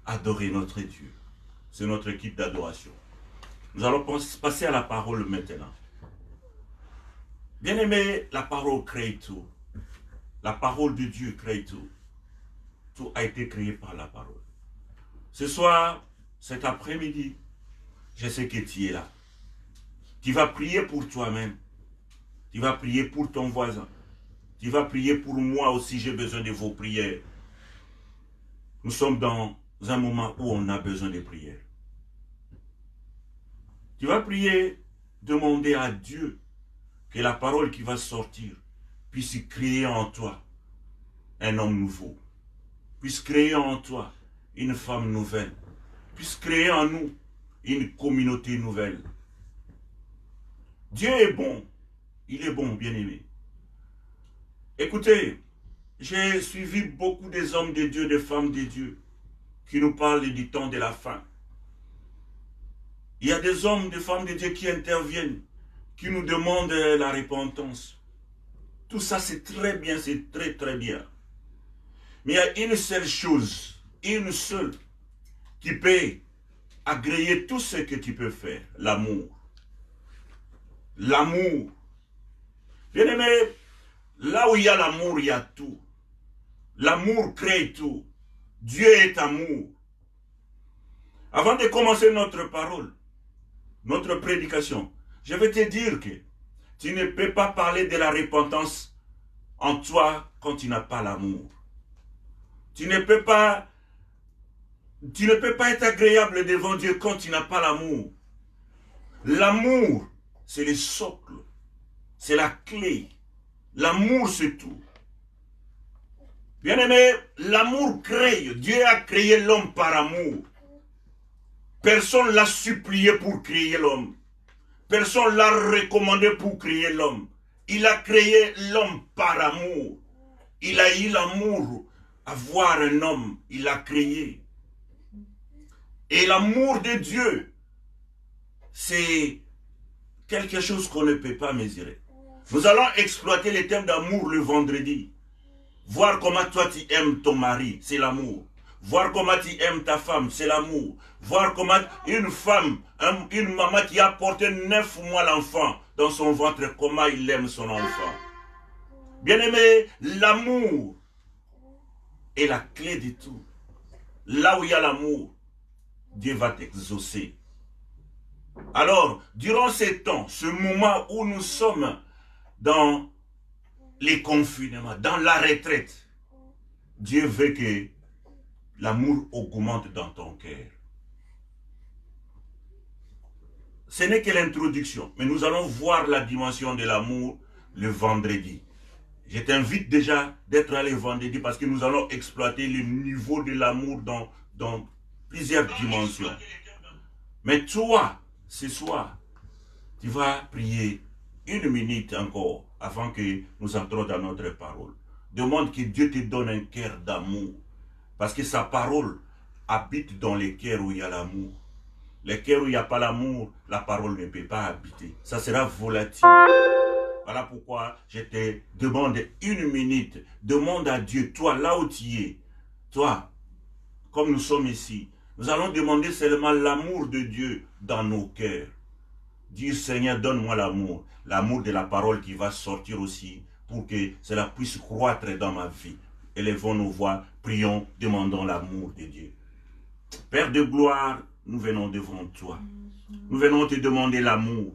adorer notre Dieu. C'est notre équipe d'adoration. Nous allons passer à la parole maintenant. Bien-aimé, la parole crée tout. La parole de Dieu crée tout. Tout a été créé par la parole. Ce soir, cet après-midi, je sais que tu es là. Tu vas prier pour toi-même. Tu vas prier pour ton voisin. Tu vas prier pour moi aussi, j'ai besoin de vos prières. Nous sommes dans un moment où on a besoin de prière. Tu vas prier, demander à Dieu que la parole qui va sortir puisse créer en toi un homme nouveau, puisse créer en toi une femme nouvelle, puisse créer en nous une communauté nouvelle. Dieu est bon, il est bon, bien-aimé. Écoutez, j'ai suivi beaucoup des hommes de Dieu, des femmes de Dieu, qui nous parlent du temps de la fin. Il y a des hommes, des femmes de Dieu qui interviennent, qui nous demandent la repentance. Tout ça, c'est très bien, c'est très très bien. Mais il y a une seule chose, une seule, qui peut agréer tout ce que tu peux faire, l'amour. L'amour. Bien-aimé, là où il y a l'amour, il y a tout. L'amour crée tout. Dieu est amour. Avant de commencer notre parole, notre prédication, je vais te dire que tu ne peux pas parler de la repentance en toi quand tu n'as pas l'amour. Tu ne peux pas être agréable devant Dieu quand tu n'as pas l'amour. L'amour, c'est le socle, c'est la clé. L'amour, c'est tout. Bien-aimé, l'amour crée. Dieu a créé l'homme par amour. Personne ne l'a supplié pour créer l'homme. Personne ne l'a recommandé pour créer l'homme. Il a créé l'homme par amour. Il a eu l'amour à voir un homme. Il l'a créé. Et l'amour de Dieu, c'est quelque chose qu'on ne peut pas mesurer. Nous allons exploiter les thèmes d'amour le vendredi. Voir comment toi tu aimes ton mari, c'est l'amour. Voir comment tu aimes ta femme, c'est l'amour. Voir comment une femme, une maman qui a porté 9 mois l'enfant dans son ventre, comment il aime son enfant. Bien-aimé, l'amour est la clé de tout. Là où il y a l'amour, Dieu va t'exaucer. Alors, durant ces temps, ce moment où nous sommes dans les confinements, dans la retraite, Dieu veut que l'amour augmente dans ton cœur. Ce n'est que l'introduction, mais nous allons voir la dimension de l'amour le vendredi. Je t'invite déjà d'être là le vendredi parce que nous allons exploiter le niveau de l'amour dans plusieurs dimensions. Mais toi, ce soir, tu vas prier 1 minute encore avant que nous entrons dans notre parole. Demande que Dieu te donne un cœur d'amour. Parce que sa parole habite dans les cœurs où il y a l'amour. Les cœurs où il n'y a pas l'amour, la parole ne peut pas habiter. Ça sera volatile. Voilà pourquoi je te demande 1 minute. Demande à Dieu, toi là où tu es, toi, comme nous sommes ici, nous allons demander seulement l'amour de Dieu dans nos cœurs. Dis Seigneur, donne-moi l'amour. L'amour de la parole qui va sortir aussi pour que cela puisse croître dans ma vie. élevons nos voix, prions, demandons l'amour de Dieu. Père de gloire, nous venons devant toi. Nous venons te demander l'amour.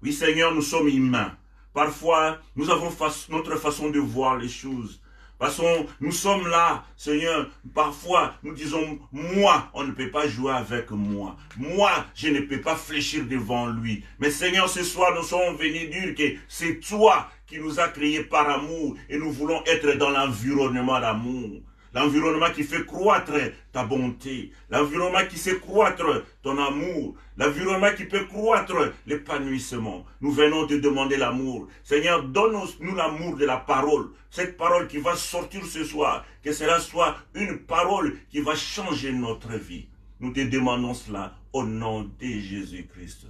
Oui Seigneur, nous sommes humains. Parfois, nous avons notre façon de voir les choses. Parce que nous sommes là, Seigneur, parfois nous disons, moi, on ne peut pas jouer avec moi. Moi, je ne peux pas fléchir devant lui. Mais Seigneur, ce soir, nous sommes venus dire que c'est toi qui nous as créés par amour et nous voulons être dans l'environnement d'amour. L'environnement qui fait croître ta bonté. L'environnement qui fait croître ton amour. L'environnement qui peut croître l'épanouissement. Nous venons te demander l'amour. Seigneur, donne-nous l'amour de la parole. Cette parole qui va sortir ce soir. Que cela soit une parole qui va changer notre vie. Nous te demandons cela au nom de Jésus-Christ.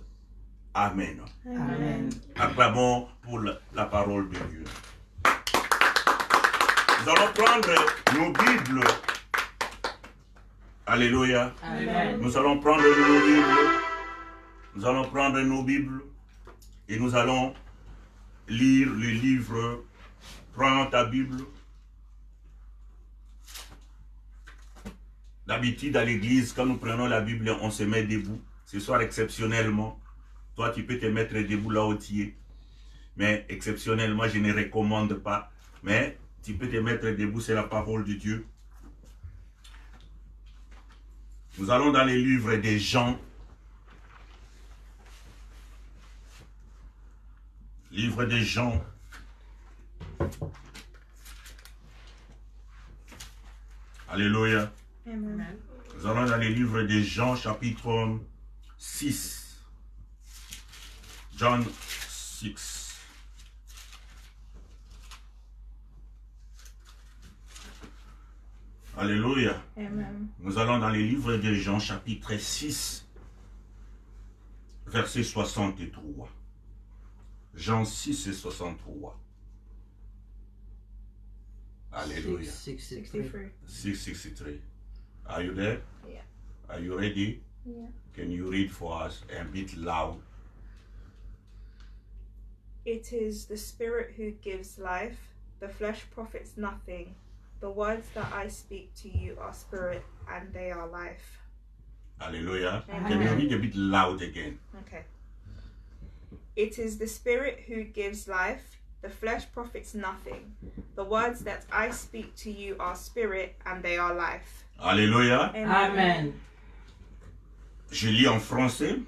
Amen. Amen. Acclamons pour la parole de Dieu. Nous allons prendre nos Bibles. Alléluia. Amen. Nous allons prendre nos Bibles. Nous allons prendre nos Bibles et nous allons lire le livre. Prends ta Bible. D'habitude à l'église, quand nous prenons la Bible, on se met debout. Ce soir, exceptionnellement, toi, tu peux te mettre debout là où tu es. Mais exceptionnellement, je ne recommande pas. Mais tu peux te mettre debout, c'est la parole de Dieu. Nous allons dans les livres des Jean. Livre des Jean. Alléluia. Amen. Nous allons dans les livres des Jean, chapitre 6. John 6. Alléluia. Amen. Nous allons dans les livres de Jean, chapitre 6, verset 63. Jean 6 et 63. Alléluia. 63. 663. Are you there? Yeah. Are you ready? Yeah. Can you read for us a bit loud? It is the Spirit who gives life. The flesh profits nothing. The words that I speak to you are spirit and they are life. Hallelujah. Amen. Can you read a bit loud again? Okay. It is the Spirit who gives life. The flesh profits nothing. The words that I speak to you are spirit and they are life. Alléluia. Amen. Je lis en français.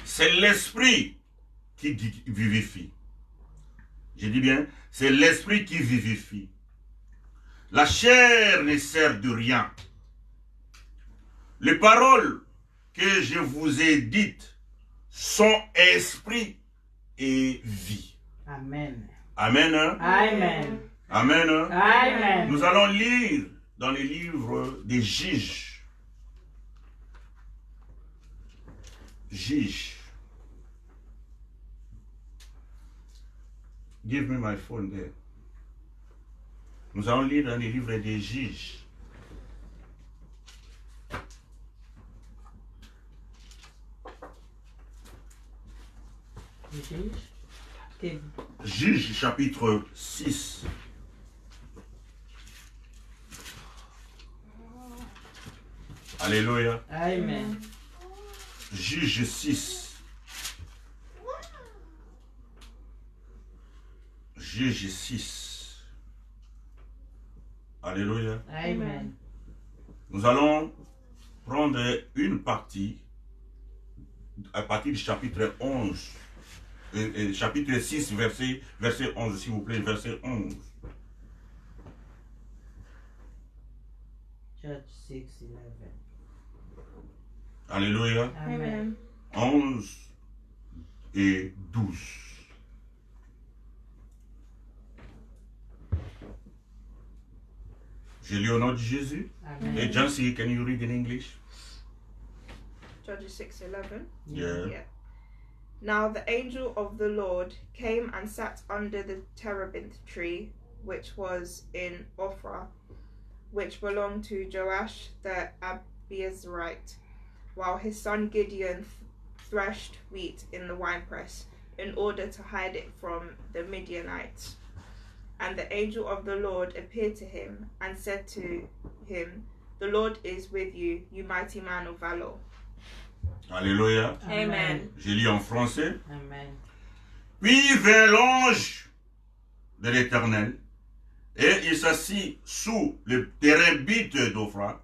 C'est l'esprit qui vivifie. Je dis bien, c'est l'esprit qui vivifie. La chair ne sert de rien. Les paroles que je vous ai dites sont esprit et vie. Amen. Amen. Amen. Amen. Amen. Nous allons lire dans les livres des Juges. Juges. Give me my phone there. Nous allons lire dans les livres des Juges. Juges chapitre 6. Alléluia. Amen. Juges 6. Juges 6. Alléluia. Amen. Nous allons prendre une partie à partir du chapitre 11. Chapitre 6, verset 11, s'il vous plaît, verset 11. Judge 6:11. Alléluia. Amen. 11 et 12. Je lis au nom de Jésus. Amen. Et Jancy, can you read in English? Judges 6:11. Yeah. Now the angel of the Lord came and sat under the terebinth tree, which was in Ophrah, which belonged to Joash the Abiezrite, while his son Gideon threshed wheat in the winepress, in order to hide it from the Midianites. And the angel of the Lord appeared to him and said to him, The Lord is with you, you mighty man of valor. Alléluia. Amen. Je lis en français. Amen. Puis vint l'ange de l'Éternel, et il s'assit sous le térébinthe d'Ophra,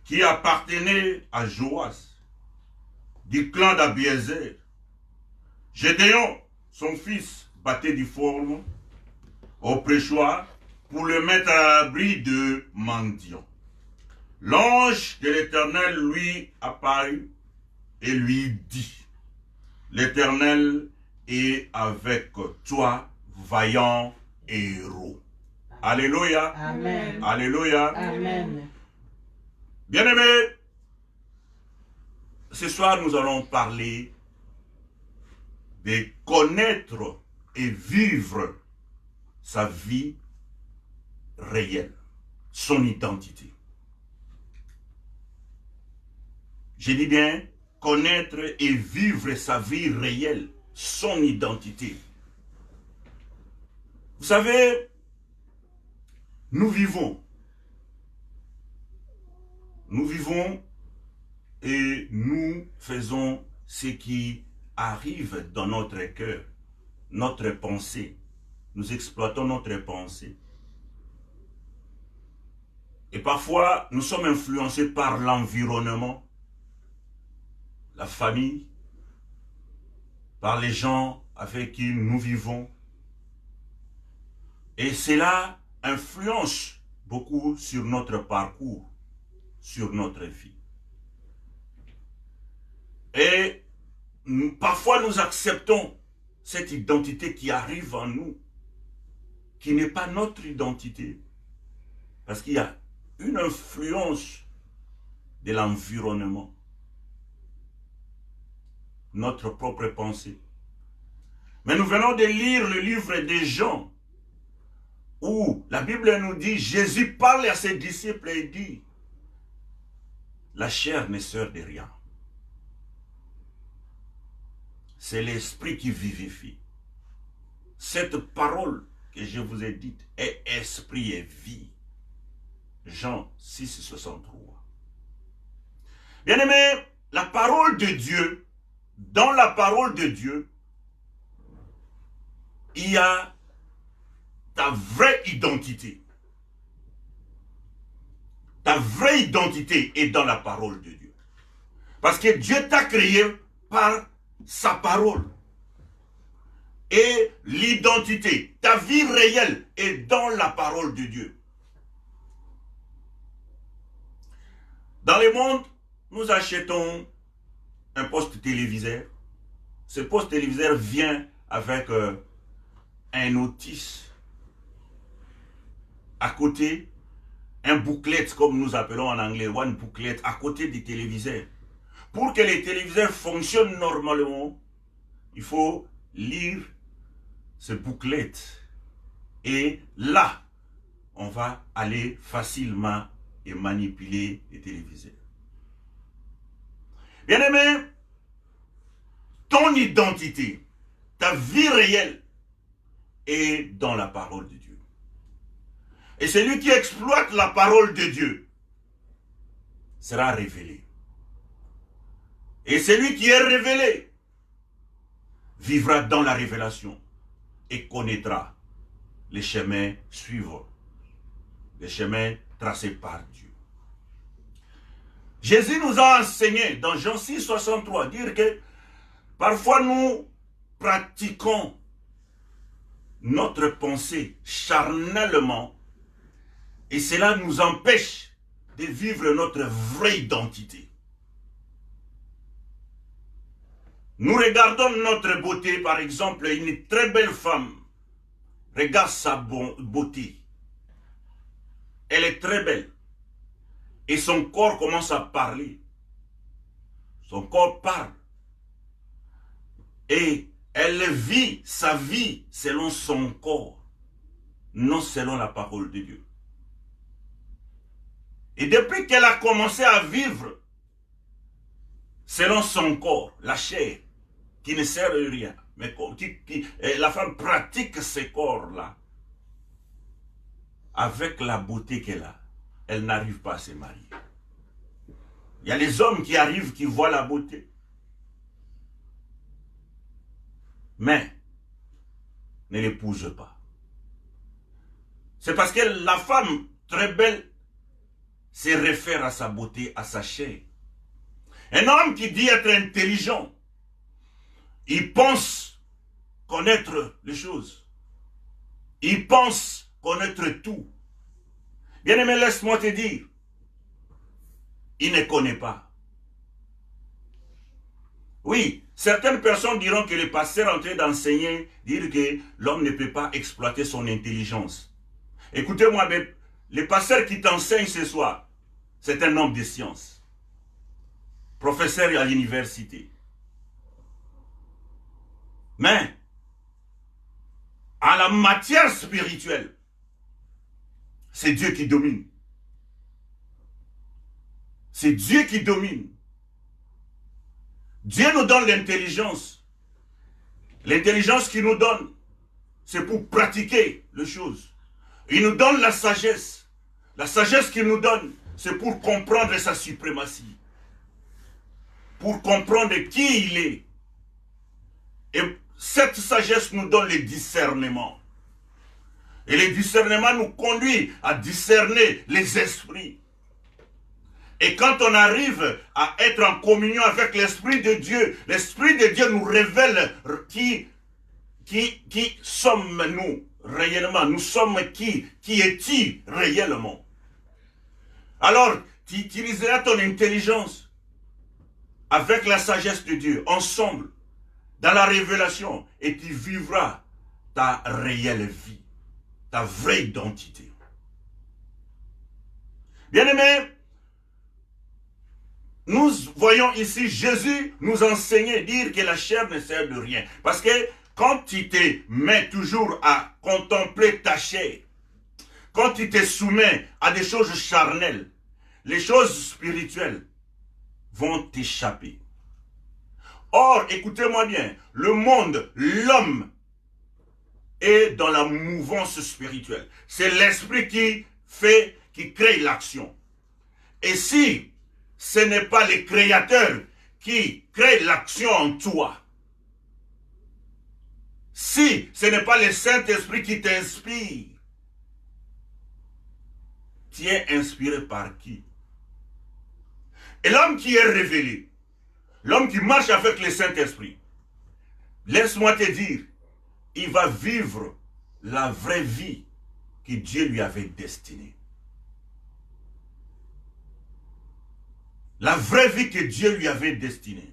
qui appartenait à Joas, du clan d'Abiézer. Gédéon, son fils, battait du forme au préchoir pour le mettre à l'abri de mendiants. L'ange de l'Éternel lui apparut et lui dit, l'Éternel est avec toi, vaillant héros. Alléluia. Amen. Alléluia. Amen. Bien-aimés, ce soir nous allons parler de connaître et vivre sa vie réelle, son identité. Je dis bien connaître et vivre sa vie réelle, son identité. Vous savez, nous vivons et nous faisons ce qui arrive dans notre cœur, notre pensée. Nous exploitons notre pensée. Et parfois, nous sommes influencés par l'environnement, la famille, par les gens avec qui nous vivons. Et cela influence beaucoup sur notre parcours, sur notre vie. Et parfois nous acceptons cette identité qui arrive en nous, qui n'est pas notre identité, parce qu'il y a une influence de l'environnement, notre propre pensée. Mais nous venons de lire le livre des Jean, où la Bible nous dit, Jésus parle à ses disciples et dit, la chair ne sert de rien. C'est l'esprit qui vivifie. Cette parole que je vous ai dite est esprit et vie. Jean 6, 63. Bien-aimés, la parole de Dieu, dans la parole de Dieu, il y a ta vraie identité. Ta vraie identité est dans la parole de Dieu. Parce que Dieu t'a créé par sa parole. Et l'identité, ta vie réelle est dans la parole de Dieu. Dans le monde, nous achetons un poste téléviseur. Ce poste téléviseur vient avec un notice. À côté, un booklet, comme nous appelons en anglais, one booklet, à côté du téléviseur. Pour que les téléviseurs fonctionnent normalement, il faut lire ce booklet. Et là, on va aller facilement et manipuler les téléviseurs. Bien-aimé, ton identité, ta vie réelle est dans la parole de Dieu. Et celui qui exploite la parole de Dieu sera révélé. Et celui qui est révélé vivra dans la révélation et connaîtra les chemins suivants, les chemins tracés par Dieu. Jésus nous a enseigné dans Jean 6, 63, dire que parfois nous pratiquons notre pensée charnellement et cela nous empêche de vivre notre vraie identité. Nous regardons notre beauté, par exemple, une très belle femme regarde sa beauté. Elle est très belle. Et son corps commence à parler. Son corps parle. Et elle vit sa vie selon son corps, non selon la parole de Dieu. Et depuis qu'elle a commencé à vivre selon son corps, la chair, qui ne sert à rien, mais la femme pratique ce corps-là, avec la beauté qu'elle a, elle n'arrive pas à se marier. Il y a les hommes qui arrivent, qui voient la beauté. Mais ne l'épousent pas. C'est parce que la femme très belle se réfère à sa beauté, à sa chair. Un homme qui dit être intelligent, il pense connaître les choses. Il pense connaître tout. Bien-aimé, laisse-moi te dire, il ne connaît pas. Oui, certaines personnes diront que le pasteur est en train d'enseigner, dire que l'homme ne peut pas exploiter son intelligence. Écoutez-moi, le pasteur qui t'enseigne ce soir, c'est un homme de science, professeur à l'université. Mais, à la matière spirituelle, c'est Dieu qui domine. C'est Dieu qui domine. Dieu nous donne l'intelligence. L'intelligence qu'il nous donne, c'est pour pratiquer les choses. Il nous donne la sagesse. La sagesse qu'il nous donne, c'est pour comprendre sa suprématie. Pour comprendre qui il est. Et cette sagesse nous donne le discernement. Et le discernement nous conduit à discerner les esprits. Et quand on arrive à être en communion avec l'Esprit de Dieu nous révèle qui sommes-nous réellement. Nous sommes qui es-tu réellement? Alors, tu utiliseras ton intelligence avec la sagesse de Dieu, ensemble, dans la révélation, et tu vivras ta réelle vie, ta vraie identité. Bien-aimés, nous voyons ici Jésus nous enseigner, dire que la chair ne sert de rien. Parce que quand tu te mets toujours à contempler ta chair, quand tu te soumets à des choses charnelles, les choses spirituelles vont t'échapper. Or, écoutez-moi bien, le monde, l'homme est dans la mouvance spirituelle. C'est l'esprit qui crée l'action. Et si ce n'est pas le Créateur qui crée l'action en toi, si ce n'est pas le Saint-Esprit qui t'inspire, tu es inspiré par qui? Et l'homme qui est révélé, l'homme qui marche avec le Saint-Esprit, laisse-moi te dire, il va vivre la vraie vie que Dieu lui avait destinée. La vraie vie que Dieu lui avait destinée.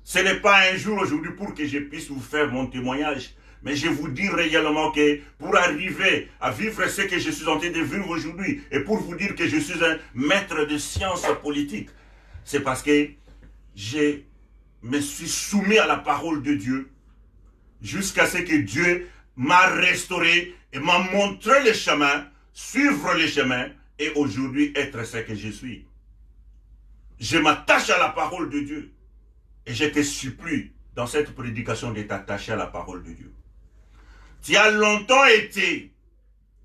Ce n'est pas un jour aujourd'hui pour que je puisse vous faire mon témoignage, mais je vous dis réellement que pour arriver à vivre ce que je suis en train de vivre aujourd'hui, et pour vous dire que je suis un maître de sciences politiques, c'est parce que je me suis soumis à la parole de Dieu jusqu'à ce que Dieu m'a restauré et m'a montré le chemin, suivre le chemin et aujourd'hui être ce que je suis. Je m'attache à la parole de Dieu et je te supplie dans cette prédication de t'attacher à la parole de Dieu. Tu as longtemps été,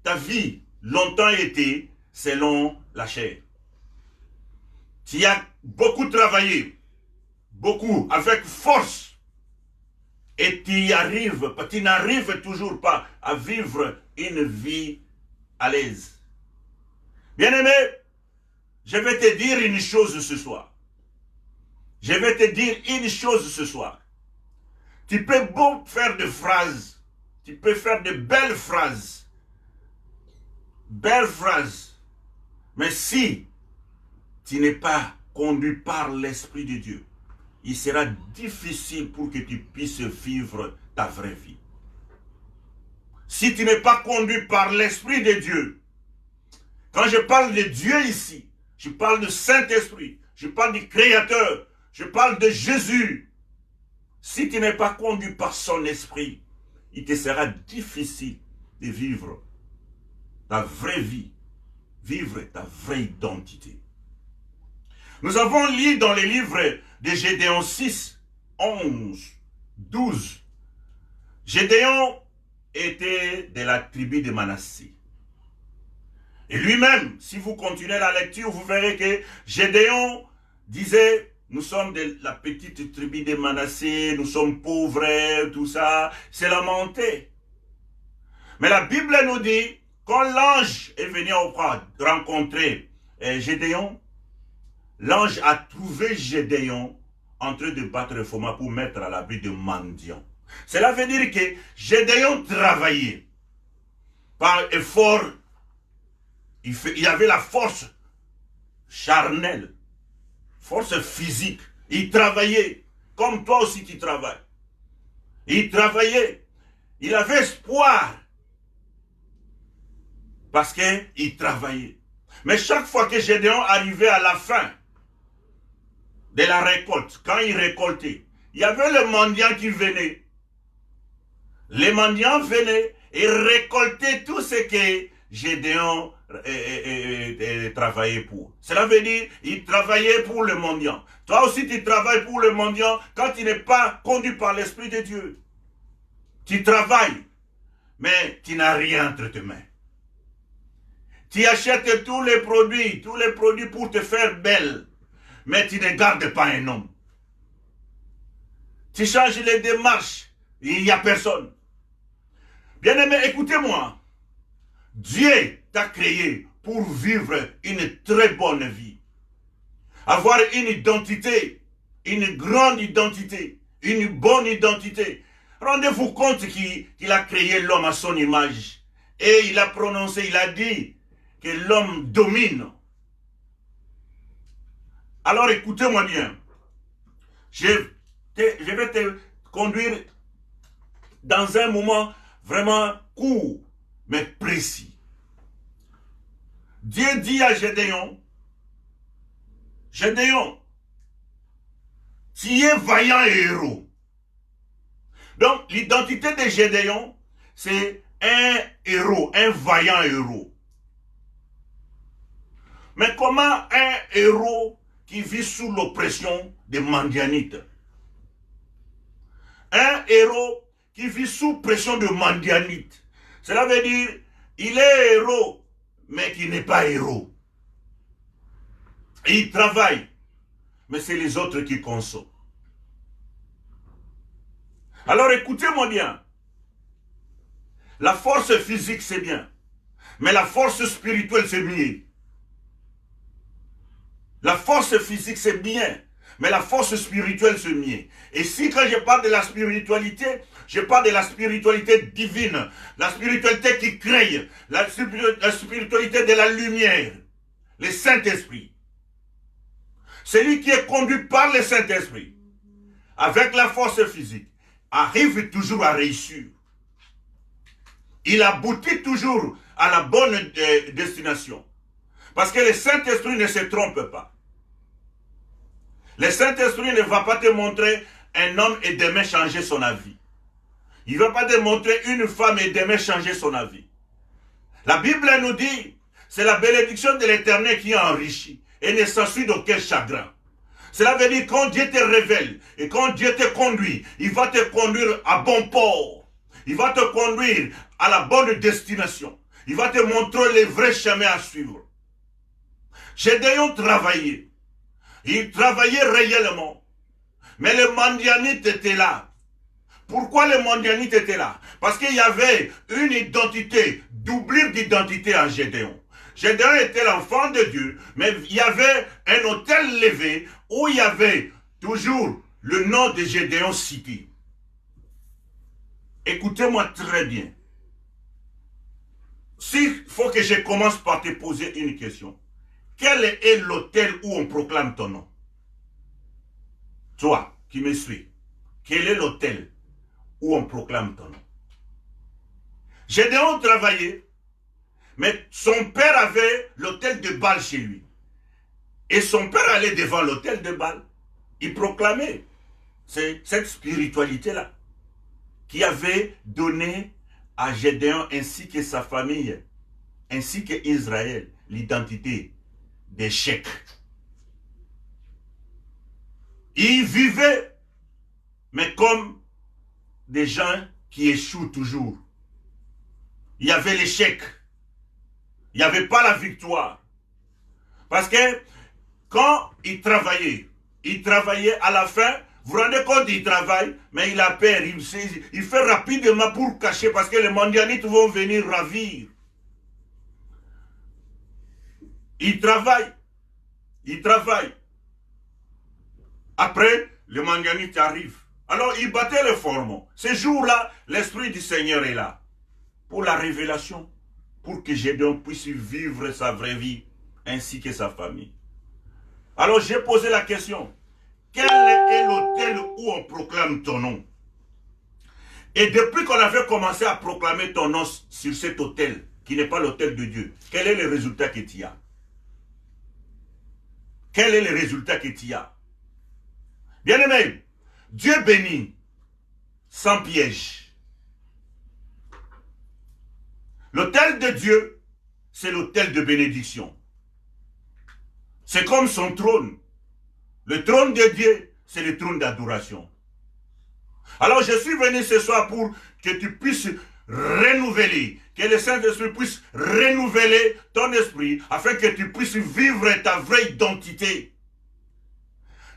ta vie longtemps été selon la chair. Tu as beaucoup travaillé, beaucoup, avec force. Et tu n'arrives toujours pas à vivre une vie à l'aise. Bien-aimé, je vais te dire une chose ce soir. Je vais te dire une chose ce soir. Tu peux beau faire des phrases. Tu peux faire de belles phrases. Belles phrases. Mais si tu n'es pas conduit par l'Esprit de Dieu, il sera difficile pour que tu puisses vivre ta vraie vie. Si tu n'es pas conduit par l'Esprit de Dieu, quand je parle de Dieu ici, je parle de Saint-Esprit, je parle du Créateur, je parle de Jésus. Si tu n'es pas conduit par son esprit, il te sera difficile de vivre ta vraie vie, vivre ta vraie identité. Nous avons lu dans les livres de Gédéon 6, 11, 12. Gédéon était de la tribu de Manassé. Et lui-même, si vous continuez la lecture, vous verrez que Gédéon disait, nous sommes de la petite tribu de Manassé, nous sommes pauvres, tout ça, c'est lamenté. Mais la Bible nous dit, quand l'ange est venu rencontrer Gédéon, l'ange a trouvé Gédéon en train de battre le format pour mettre à l'abri de mendiants. Cela veut dire que Gédéon travaillait par effort. Il avait la force charnelle, force physique. Il travaillait, comme toi aussi tu travailles. Il travaillait. Il avait espoir. Parce qu'il travaillait. Mais chaque fois que Gédéon arrivait à la fin de la récolte, quand il récoltait, il y avait le mendiant qui venait. Les mendiants venaient et récoltaient tout ce que Gédéon travaillait pour. Cela veut dire, il travaillait pour le mendiant. Toi aussi, tu travailles pour le mendiant quand tu n'es pas conduit par l'Esprit de Dieu. Tu travailles, mais tu n'as rien entre tes mains. Tu achètes tous les produits pour te faire belle, mais tu ne gardes pas un homme. Tu changes les démarches, il n'y a personne. Bien-aimé, écoutez-moi. Dieu t'a créé pour vivre une très bonne vie. Avoir une identité, une grande identité, une bonne identité. Rendez-vous compte qu'il a créé l'homme à son image. Et il a prononcé, il a dit que l'homme domine. Alors écoutez-moi bien. Je vais te conduire dans un moment vraiment court, mais précis. Dieu dit à Gédéon, Gédéon, tu es vaillant et héros. Donc, l'identité de Gédéon, c'est un héros, un vaillant héros. Mais comment un héros qui vit sous l'oppression des Mandianites? Un héros qui vit sous pression de Mandianites. Cela veut dire, il est héros, mais qui n'est pas héros. Et il travaille, mais c'est les autres qui consomment. Alors écoutez-moi bien. La force physique, c'est bien. Mais la force spirituelle, c'est mieux. La force physique, c'est bien. Mais la force spirituelle, c'est mieux. Et si quand je parle de la spiritualité, je parle de la spiritualité divine. La spiritualité qui crée. La spiritualité de la lumière. Le Saint-Esprit. Celui qui est conduit par le Saint-Esprit, avec la force physique, arrive toujours à réussir. Il aboutit toujours à la bonne destination. Parce que le Saint-Esprit ne se trompe pas. Le Saint-Esprit ne va pas te montrer un homme et demain changer son avis. Il ne va pas te montrer une femme et demain changer son avis. La Bible nous dit, c'est la bénédiction de l'Éternel qui enrichit et ne s'ensuit d'aucun chagrin. Cela veut dire quand Dieu te révèle et quand Dieu te conduit, il va te conduire à bon port. Il va te conduire à la bonne destination. Il va te montrer les vrais chemins à suivre. Gédéon travaillait. Il travaillait réellement. Mais les Mandianites étaient là. Pourquoi les Mandianites étaient là? Parce qu'il y avait une identité, doublure d'identité en Gédéon. Gédéon était l'enfant de Dieu, mais il y avait un autel levé où il y avait toujours le nom de Gédéon cité. Écoutez-moi très bien. S'il faut que je commence par te poser une question. Quel est l'autel où on proclame ton nom? Toi qui me suis, quel est l'autel où on proclame ton nom? Gédéon travaillait, mais son père avait l'autel de Baal chez lui. Et son père allait devant l'autel de Baal. Il proclamait. C'est cette spiritualité-là qui avait donné à Gédéon ainsi que sa famille, ainsi qu'Israël, l'identité d'échec. Ils vivaient, mais comme des gens qui échouent toujours. Il y avait l'échec. Il n'y avait pas la victoire. Parce que quand il travaillait à la fin, vous vous rendez compte, il travaille, mais il a peur, il fait rapidement pour cacher parce que les mondianites vont venir ravir. Il travaille. Après, les mondianites arrivent. Alors, il battait les formons. Ce jour-là, l'Esprit du Seigneur est là pour la révélation, pour que Gédéon puisse vivre sa vraie vie, ainsi que sa famille. Alors, j'ai posé la question. Quel est l'autel où on proclame ton nom? Et depuis qu'on avait commencé à proclamer ton nom sur cet autel, qui n'est pas l'autel de Dieu, quel est le résultat que tu as? Quel est le résultat que tu as? Bien-aimé, Dieu bénit sans piège. L'autel de Dieu, c'est l'autel de bénédiction. C'est comme son trône. Le trône de Dieu, c'est le trône d'adoration. Alors je suis venu ce soir pour que tu puisses renouveler, que le Saint-Esprit puisse renouveler ton esprit, afin que tu puisses vivre ta vraie identité.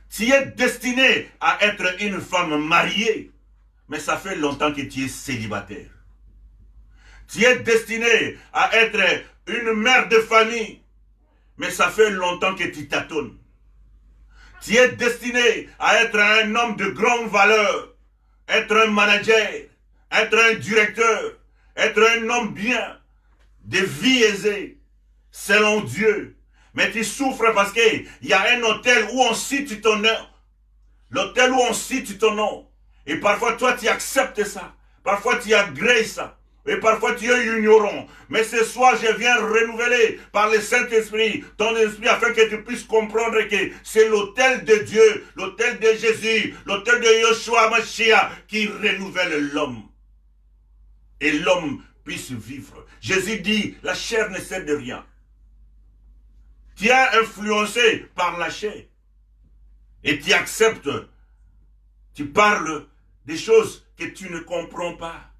Tu es destiné à être une femme mariée, mais ça fait longtemps que tu es célibataire. Tu es destiné à être une mère de famille, mais ça fait longtemps que tu tâtonnes. Tu es destiné à être un homme de grande valeur, être un manager, être un directeur, être un homme bien, de vie aisée, selon Dieu. Mais tu souffres parce qu'il y a un hôtel où on cite ton nom. L'hôtel où on cite ton nom. Et parfois, toi, tu acceptes ça. Parfois, tu agrées ça. Et parfois, tu es ignorant. Mais ce soir, je viens renouveler par le Saint-Esprit ton esprit afin que tu puisses comprendre que c'est l'autel de Dieu, l'autel de Jésus, l'autel de Yeshua Mashiach qui renouvelle l'homme. Et l'homme puisse vivre. Jésus dit, la chair ne sert de rien. Tu es influencé par la chair. Et tu acceptes. Tu parles des choses que tu ne comprends pas.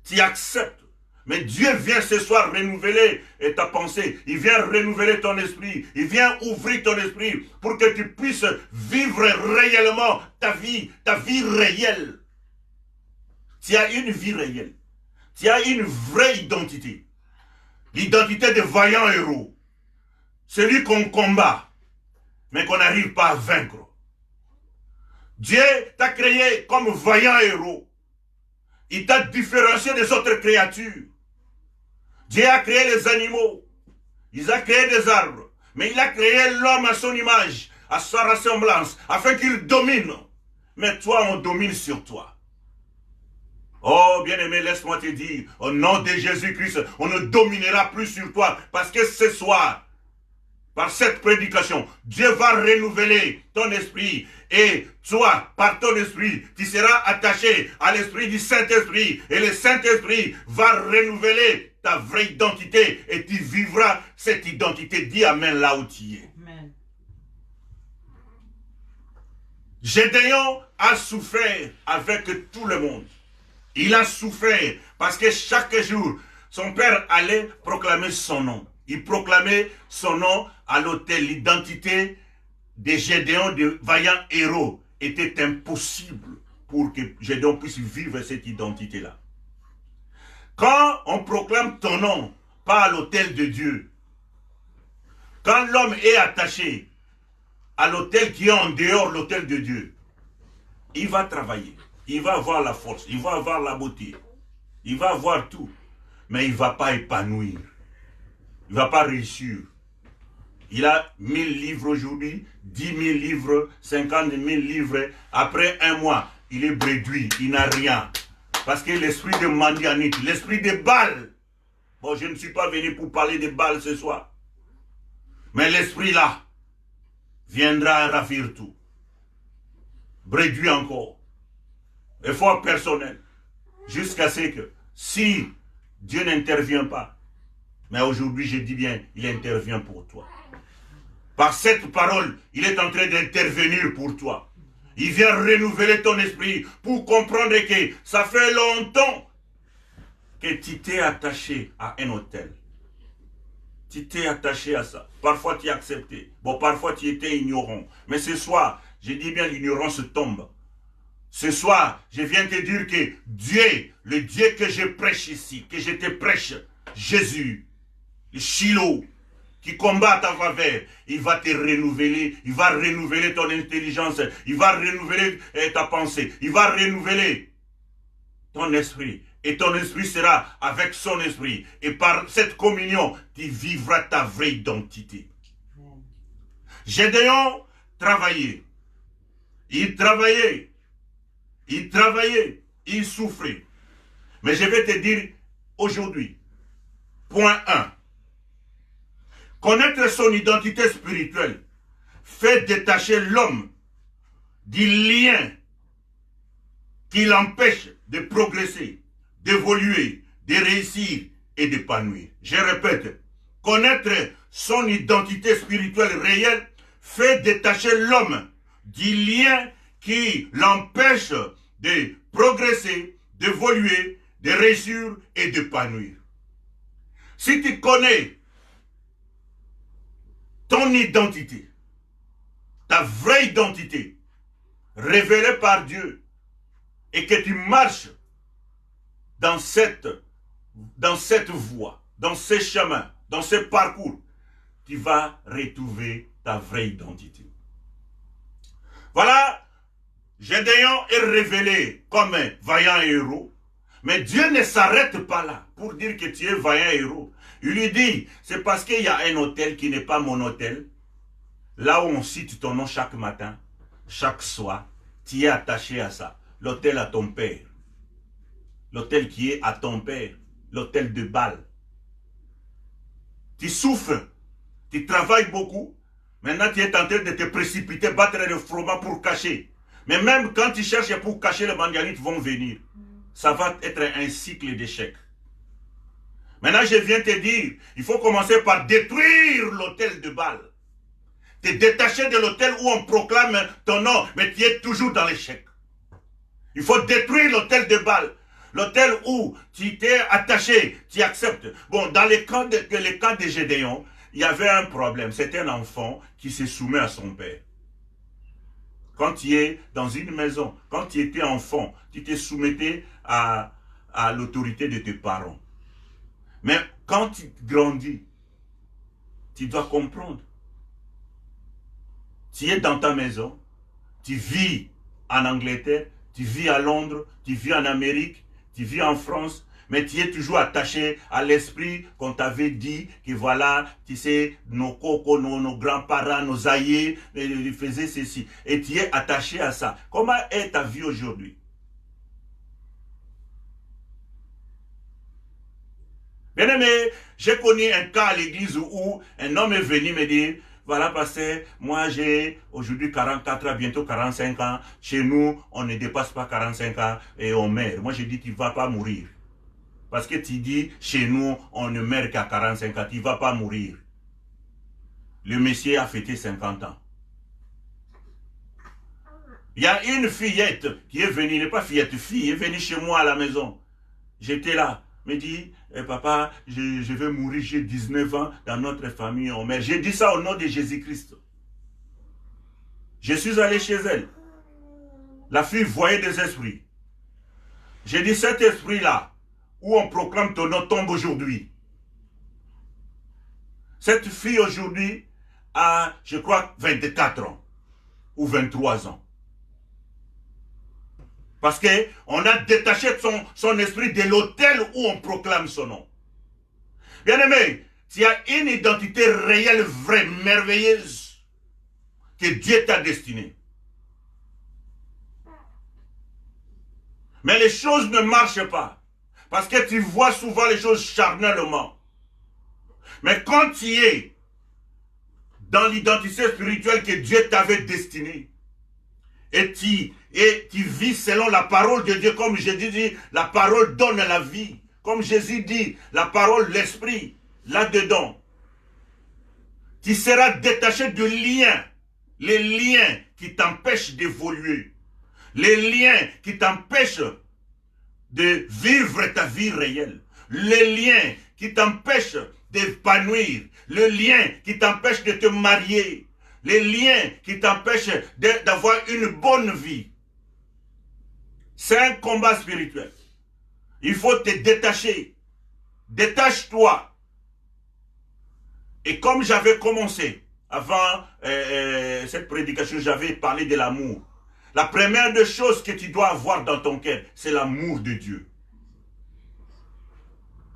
Tu acceptes. Mais Dieu vient ce soir renouveler ta pensée. Il vient renouveler ton esprit. Il vient ouvrir ton esprit pour que tu puisses vivre réellement ta vie réelle. Tu as une vie réelle. Tu as une vraie identité. L'identité de vaillant héros. Celui qu'on combat, mais qu'on n'arrive pas à vaincre. Dieu t'a créé comme vaillant héros. Il t'a différencié des autres créatures. Dieu a créé les animaux. Il a créé des arbres. Mais il a créé l'homme à son image, à sa ressemblance, afin qu'il domine. Mais toi, on domine sur toi. Oh, bien-aimé, laisse-moi te dire, au nom de Jésus-Christ, on ne dominera plus sur toi. Parce que ce soir, par cette prédication, Dieu va renouveler ton esprit. Et toi, par ton esprit, tu seras attaché à l'esprit du Saint-Esprit. Et le Saint-Esprit va renouveler ta vraie identité. Et tu vivras cette identité. Dis Amen là où tu es. Amen. Gédéon a souffert avec tout le monde. Il a souffert parce que chaque jour, son père allait proclamer son nom. Il proclamait son nom à l'autel. L'identité de Gédéon, de vaillant héros, était impossible pour que Gédéon puisse vivre cette identité-là. Quand on proclame ton nom, pas à l'autel de Dieu, quand l'homme est attaché à l'autel qui est en dehors de l'autel de Dieu, il va travailler, il va avoir la force, il va avoir la beauté, il va avoir tout, mais il ne va pas épanouir. Il ne va pas réussir. Il a 1000 livres aujourd'hui, 10 000 livres, 50 000 livres. Après un mois, il est réduit, il n'a rien. Parce que l'esprit de mendianite, l'esprit de Baal. Bon, je ne suis pas venu pour parler de Baal ce soir. Mais l'esprit là viendra ravir tout. Réduit encore. Effort personnel. Jusqu'à ce que, si Dieu n'intervient pas, mais aujourd'hui, je dis bien, il intervient pour toi. Par cette parole, il est en train d'intervenir pour toi. Il vient renouveler ton esprit pour comprendre que ça fait longtemps que tu t'es attaché à un autel. Tu t'es attaché à ça. Parfois, tu as accepté. Bon, parfois, tu étais ignorant. Mais ce soir, je dis bien, l'ignorance tombe. Ce soir, je viens te dire que Dieu, le Dieu que je prêche ici, que je te prêche, Jésus, le Shiloh, qui combat à ta faveur, il va te renouveler, il va renouveler ton intelligence, il va renouveler ta pensée, il va renouveler ton esprit. Et ton esprit sera avec son esprit. Et par cette communion, tu vivras ta vraie identité. Gédéon travaillait. Il travaillait. Il travaillait. Il souffrait. Mais je vais te dire aujourd'hui, point 1. Connaître son identité spirituelle fait détacher l'homme du lien qui l'empêche de progresser, d'évoluer, de réussir et d'épanouir. Je répète, connaître son identité spirituelle réelle fait détacher l'homme du lien qui l'empêche de progresser, d'évoluer, de réussir et d'épanouir. Si tu connais ton identité, ta vraie identité, révélée par Dieu, et que tu marches dans cette voie, dans ces chemins, dans ce parcours, tu vas retrouver ta vraie identité. Voilà, Gédéon est révélé comme un vaillant héros, mais Dieu ne s'arrête pas là pour dire que tu es vaillant héros. Il lui dit, c'est parce qu'il y a un autel qui n'est pas mon autel, là où on cite ton nom chaque matin, chaque soir, tu es attaché à ça. L'autel à ton père. L'autel qui est à ton père. L'autel de Baal. Tu souffres. Tu travailles beaucoup. Maintenant, tu es en train de te précipiter, battre le froment pour cacher. Mais même quand tu cherches pour cacher, les Madianites vont venir. Ça va être un cycle d'échecs. Maintenant, je viens te dire, il faut commencer par détruire l'autel de Baal. Te détacher de l'autel où on proclame ton nom, mais tu es toujours dans l'échec. Il faut détruire l'autel de Baal. L'autel où tu t'es attaché, tu acceptes. Bon, dans le cas de Gédéon, il y avait un problème. C'était un enfant qui se soumet à son père. Quand tu es dans une maison, quand tu étais enfant, tu te soumettais à l'autorité de tes parents. Mais quand tu grandis, tu dois comprendre. Tu es dans ta maison, tu vis en Angleterre, tu vis à Londres, tu vis en Amérique, tu vis en France, mais tu es toujours attaché à l'esprit qu'on t'avait dit que voilà, tu sais, nos cocos, nos grands-parents, nos aïeux, ils faisaient ceci. Et tu es attaché à ça. Comment est ta vie aujourd'hui? Bien aimé, j'ai connu un cas à l'église où un homme est venu me dire, voilà, pasteur, moi j'ai aujourd'hui 44 ans, bientôt 45 ans. Chez nous, on ne dépasse pas 45 ans et on meurt. Moi, je dis, tu ne vas pas mourir. Parce que tu dis, chez nous, on ne meurt qu'à 45 ans, tu ne vas pas mourir. Le monsieur a fêté 50 ans. Il y a une fillette qui est venue, n'est pas fillette, fille, est venue chez moi à la maison. J'étais là, me dit, papa, je vais mourir, j'ai 19 ans, dans notre famille, on meurt. J'ai dit ça au nom de Jésus-Christ. Je suis allé chez elle. La fille voyait des esprits. J'ai dit, cet esprit-là, où on proclame ton nom, tombe aujourd'hui. Cette fille aujourd'hui a, je crois, 24 ans ou 23 ans. Parce qu'on a détaché son esprit de l'autel où on proclame son nom. Bien-aimé, tu as une identité réelle, vraie, merveilleuse, que Dieu t'a destinée. Mais les choses ne marchent pas. Parce que tu vois souvent les choses charnellement. Mais quand tu es dans l'identité spirituelle que Dieu t'avait destinée, et tu vis selon la parole de Dieu, comme Jésus dit, la parole donne la vie. Comme Jésus dit, la parole, l'esprit, là-dedans. Tu seras détaché de liens, les liens qui t'empêchent d'évoluer, les liens qui t'empêchent de vivre ta vie réelle, les liens qui t'empêchent d'épanouir, le lien qui t'empêche de te marier, les liens qui t'empêchent d'avoir une bonne vie. C'est un combat spirituel. Il faut te détacher. Détache-toi. Et comme j'avais commencé, avant cette prédication, j'avais parlé de l'amour. La première des choses que tu dois avoir dans ton cœur, c'est l'amour de Dieu.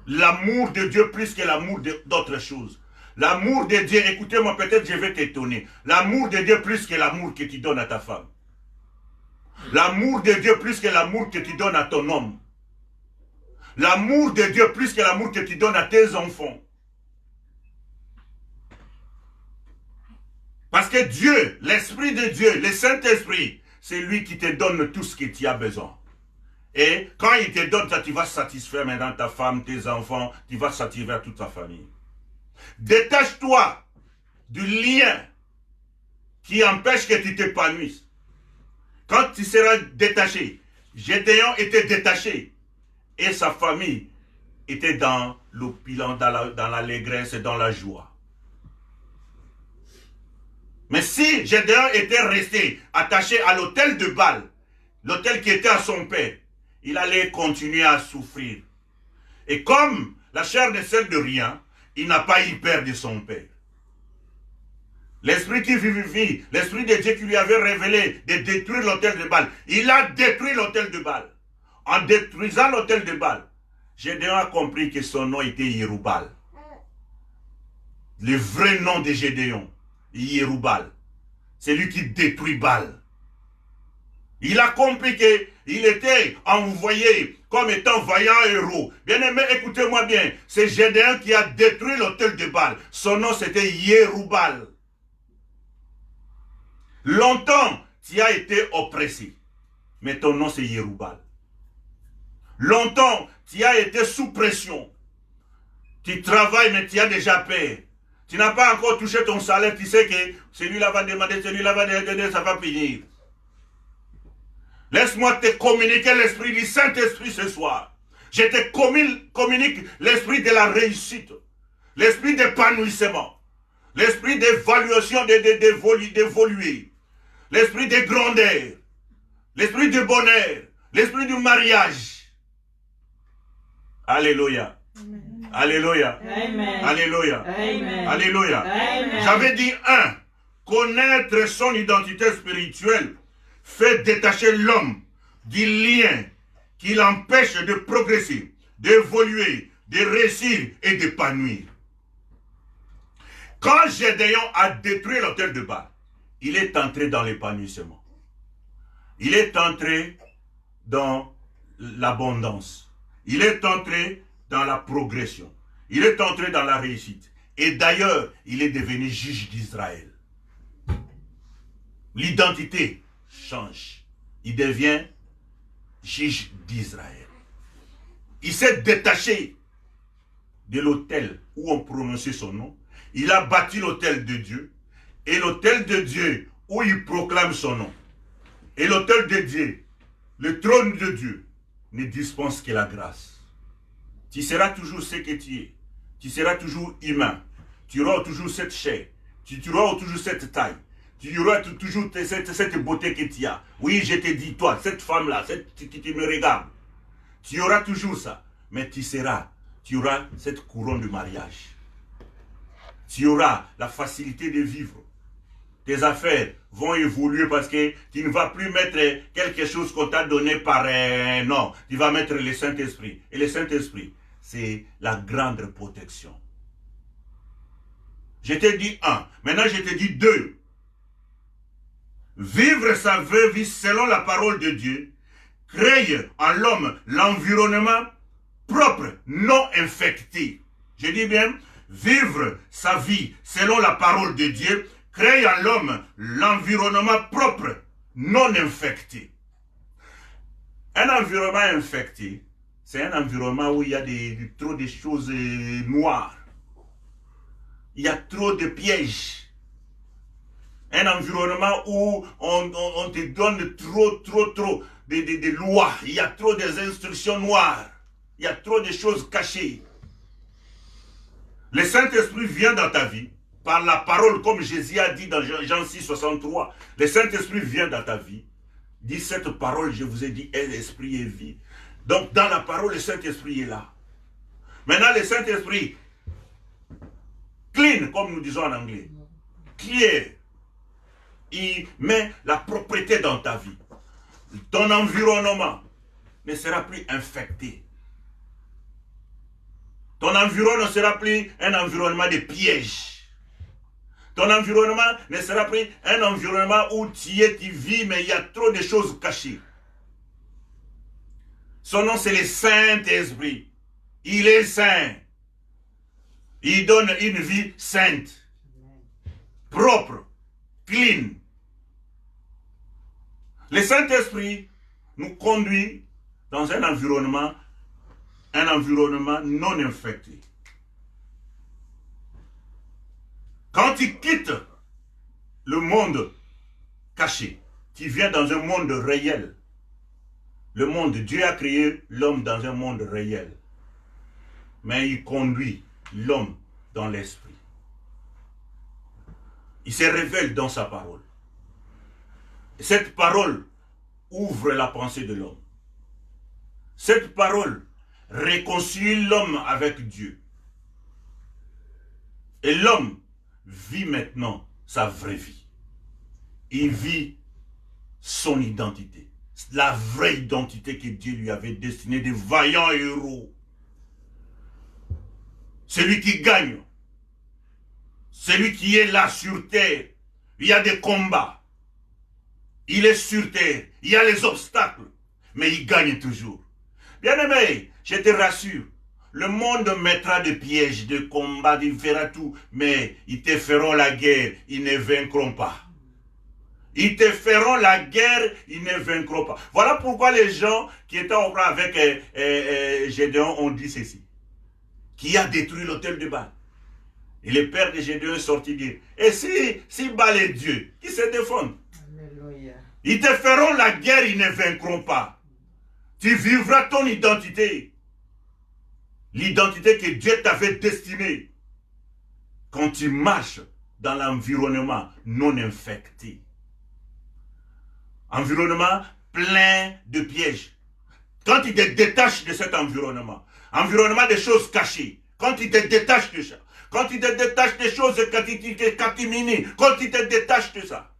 L'amour de Dieu plus que l'amour d'autres choses. L'amour de Dieu, écoutez-moi, peut-être je vais t'étonner. L'amour de Dieu plus que l'amour que tu donnes à ta femme. L'amour de Dieu plus que l'amour que tu donnes à ton homme. L'amour de Dieu plus que l'amour que tu donnes à tes enfants. Parce que Dieu, l'Esprit de Dieu, le Saint-Esprit, c'est lui qui te donne tout ce que tu as besoin. Et quand il te donne ça, tu vas satisfaire maintenant ta femme, tes enfants, tu vas satisfaire toute ta famille. Détache-toi du lien qui empêche que tu t'épanouisses. Quand tu seras détaché, Gédéon était détaché et sa famille était dans l'opulence, dans l'allégresse et dans la joie. Mais si Gédéon était resté attaché à l'autel de Baal, l'autel qui était à son père, il allait continuer à souffrir. Et comme la chair ne sert de rien, il n'a pas eu peur de son père. L'esprit qui vivifie, l'esprit de Dieu qui lui avait révélé de détruire l'autel de Baal, il a détruit l'autel de Baal. En détruisant l'autel de Baal, Gédéon a compris que son nom était Yéroubal. Le vrai nom de Gédéon, Yéroubal. C'est lui qui détruit Baal. Il a compris qu'il était envoyé comme étant vaillant héros. Bien-aimé, écoutez-moi bien. C'est Gédéon qui a détruit l'autel de Baal. Son nom, c'était Yéroubal. Longtemps, tu as été oppressé. Mais ton nom, c'est Yéroubal. Longtemps, tu as été sous pression. Tu travailles, mais tu as déjà peur. Tu n'as pas encore touché ton salaire. Tu sais que celui-là va demander, celui-là va demander, ça va finir. Laisse-moi te communiquer l'esprit du Saint-Esprit ce soir. Je te communique l'esprit de la réussite, l'esprit d'épanouissement, l'esprit d'évaluation, d'évoluer, l'esprit de grandeur, l'esprit du bonheur, l'esprit du mariage. Alléluia. Amen. Alléluia. Amen. Alléluia. Amen. Alléluia. Amen. J'avais dit connaître son identité spirituelle fait détacher l'homme du lien qui l'empêche de progresser, d'évoluer, de réussir et d'épanouir. Quand Gédéon a détruit l'autel de Baal, il est entré dans l'épanouissement. Il est entré dans l'abondance. Il est entré dans la progression. Il est entré dans la réussite. Et d'ailleurs, il est devenu juge d'Israël. L'identité change. Il devient juge d'Israël. Il s'est détaché de l'autel où on prononçait son nom. Il a bâti l'autel de Dieu. Et l'autel de Dieu où il proclame son nom. Et l'autel de Dieu, le trône de Dieu, ne dispense que la grâce. Tu seras toujours ce que tu es. Tu seras toujours humain. Tu auras toujours cette chair. Tu auras toujours cette taille. Tu auras toujours cette beauté que tu as. Oui, je te dis, toi, cette femme-là, tu me regardes. Tu auras toujours ça. Mais tu auras cette couronne de mariage. Tu auras la facilité de vivre. Tes affaires vont évoluer parce que tu ne vas plus mettre quelque chose qu'on t'a donné par non. Tu vas mettre le Saint-Esprit. Et le Saint-Esprit, c'est la grande protection. Je t'ai dit 1. Maintenant, je te dis 2. Vivre sa vraie vie selon la parole de Dieu crée en l'homme l'environnement propre, non infecté. Je dis bien, vivre sa vie selon la parole de Dieu crée en l'homme l'environnement propre, non infecté. Un environnement infecté, c'est un environnement où il y a trop de choses noires. Il y a trop de pièges. Un environnement où on te donne trop de lois. Il y a trop des instructions noires. Il y a trop de choses cachées. Le Saint-Esprit vient dans ta vie par la parole, comme Jésus a dit dans Jean 6, 63. Le Saint-Esprit vient dans ta vie. Dit cette parole, je vous ai dit, est l'esprit et vie. Donc dans la parole, le Saint-Esprit est là. Maintenant, le Saint-Esprit, clean, comme nous disons en anglais, clear, il met la propreté dans ta vie. Ton environnement ne sera plus infecté. Ton environnement ne sera plus un environnement de pièges. Ton environnement ne sera plus un environnement où tu vis, mais il y a trop de choses cachées. Son nom, c'est le Saint-Esprit. Il est saint. Il donne une vie sainte, propre, clean. Le Saint-Esprit nous conduit dans un environnement non infecté. Quand tu quittes le monde caché, tu viens dans un monde réel. Le monde, Dieu a créé l'homme dans un monde réel. Mais il conduit l'homme dans l'esprit. Il se révèle dans sa parole. Et cette parole ouvre la pensée de l'homme. Cette parole réconcilie l'homme avec Dieu. Et l'homme vit maintenant sa vraie vie. Il vit son identité. La vraie identité que Dieu lui avait destinée, de vaillants héros. Celui qui gagne. Celui qui est là sur terre. Il y a des combats. Il est sur terre. Il y a les obstacles. Mais il gagne toujours. Bien-aimé, je te rassure. Le monde mettra des pièges, des combats, il fera tout. Mais ils te feront la guerre. Ils ne vaincront pas. Ils te feront la guerre, ils ne vaincront pas. Voilà pourquoi les gens qui étaient au bras avec Gédéon ont dit ceci. Qui a détruit l'autel de Baal. Et le père de Gédéon est sorti dire, et si Baal est Dieu, qui se défendent? Alléluia. Ils te feront la guerre, ils ne vaincront pas. Tu vivras ton identité. L'identité que Dieu t'avait destinée. Quand tu marches dans l'environnement non infecté. Environnement plein de pièges. Quand tu te détaches de cet environnement de choses cachées, quand tu te détaches de ça, quand tu te détaches des choses catimini, quand tu te détaches de ça,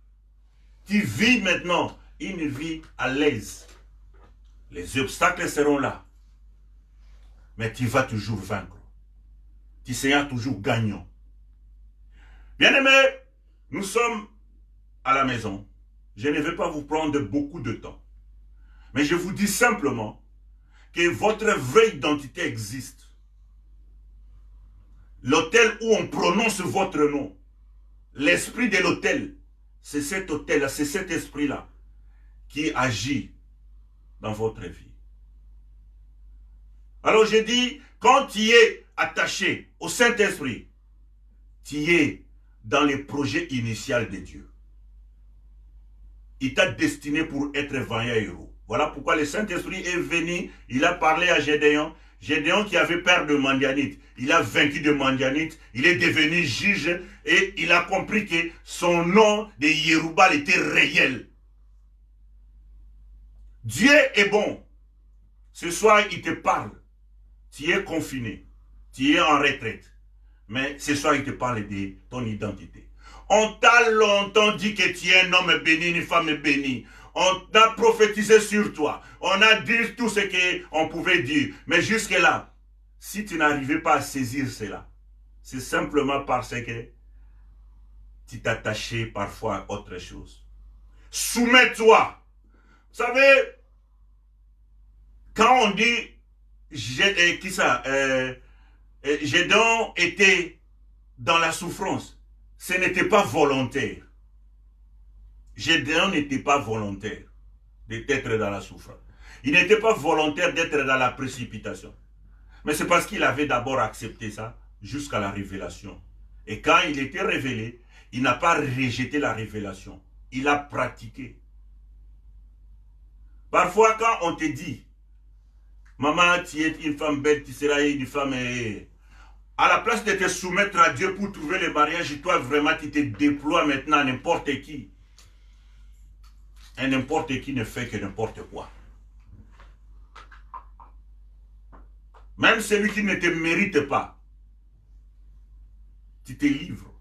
tu vis maintenant une vie à l'aise. Les obstacles seront là, mais tu vas toujours vaincre. Tu seras toujours gagnant. Bien-aimés, nous sommes à la maison. Je ne vais pas vous prendre beaucoup de temps. Mais je vous dis simplement que votre vraie identité existe. L'autel où on prononce votre nom, l'esprit de l'autel, c'est cet autel-là, c'est cet esprit-là qui agit dans votre vie. Alors je dis, quand tu es attaché au Saint-Esprit, tu es dans le projet initial de Dieu. Il t'a destiné pour être vaillant héros. Voilà pourquoi le Saint-Esprit est venu, il a parlé à Gédéon. Gédéon qui avait peur de Mandianite, il a vaincu de Mandianite, il est devenu juge et il a compris que son nom de Yérubal était réel. Dieu est bon. Ce soir, il te parle. Tu es confiné, tu es en retraite. Mais ce soir, il te parle de ton identité. On t'a longtemps dit que tu es un homme béni, une femme bénie. On a prophétisé sur toi. On a dit tout ce qu'on pouvait dire. Mais jusque-là, si tu n'arrivais pas à saisir cela, c'est simplement parce que tu t'attachais parfois à autre chose. Soumets-toi. Vous savez, quand on dit Gédéon était dans la souffrance, ce n'était pas volontaire. Gédéon n'était pas volontaire d'être dans la souffrance. Il n'était pas volontaire d'être dans la précipitation. Mais c'est parce qu'il avait d'abord accepté ça jusqu'à la révélation. Et quand il était révélé, il n'a pas rejeté la révélation. Il a pratiqué. Parfois, quand on te dit, maman, tu es une femme belle, tu seras une femme... À la place de te soumettre à Dieu pour trouver le mariage, toi vraiment tu te déploies maintenant à n'importe qui. Et n'importe qui ne fait que n'importe quoi. Même celui qui ne te mérite pas, tu te livres.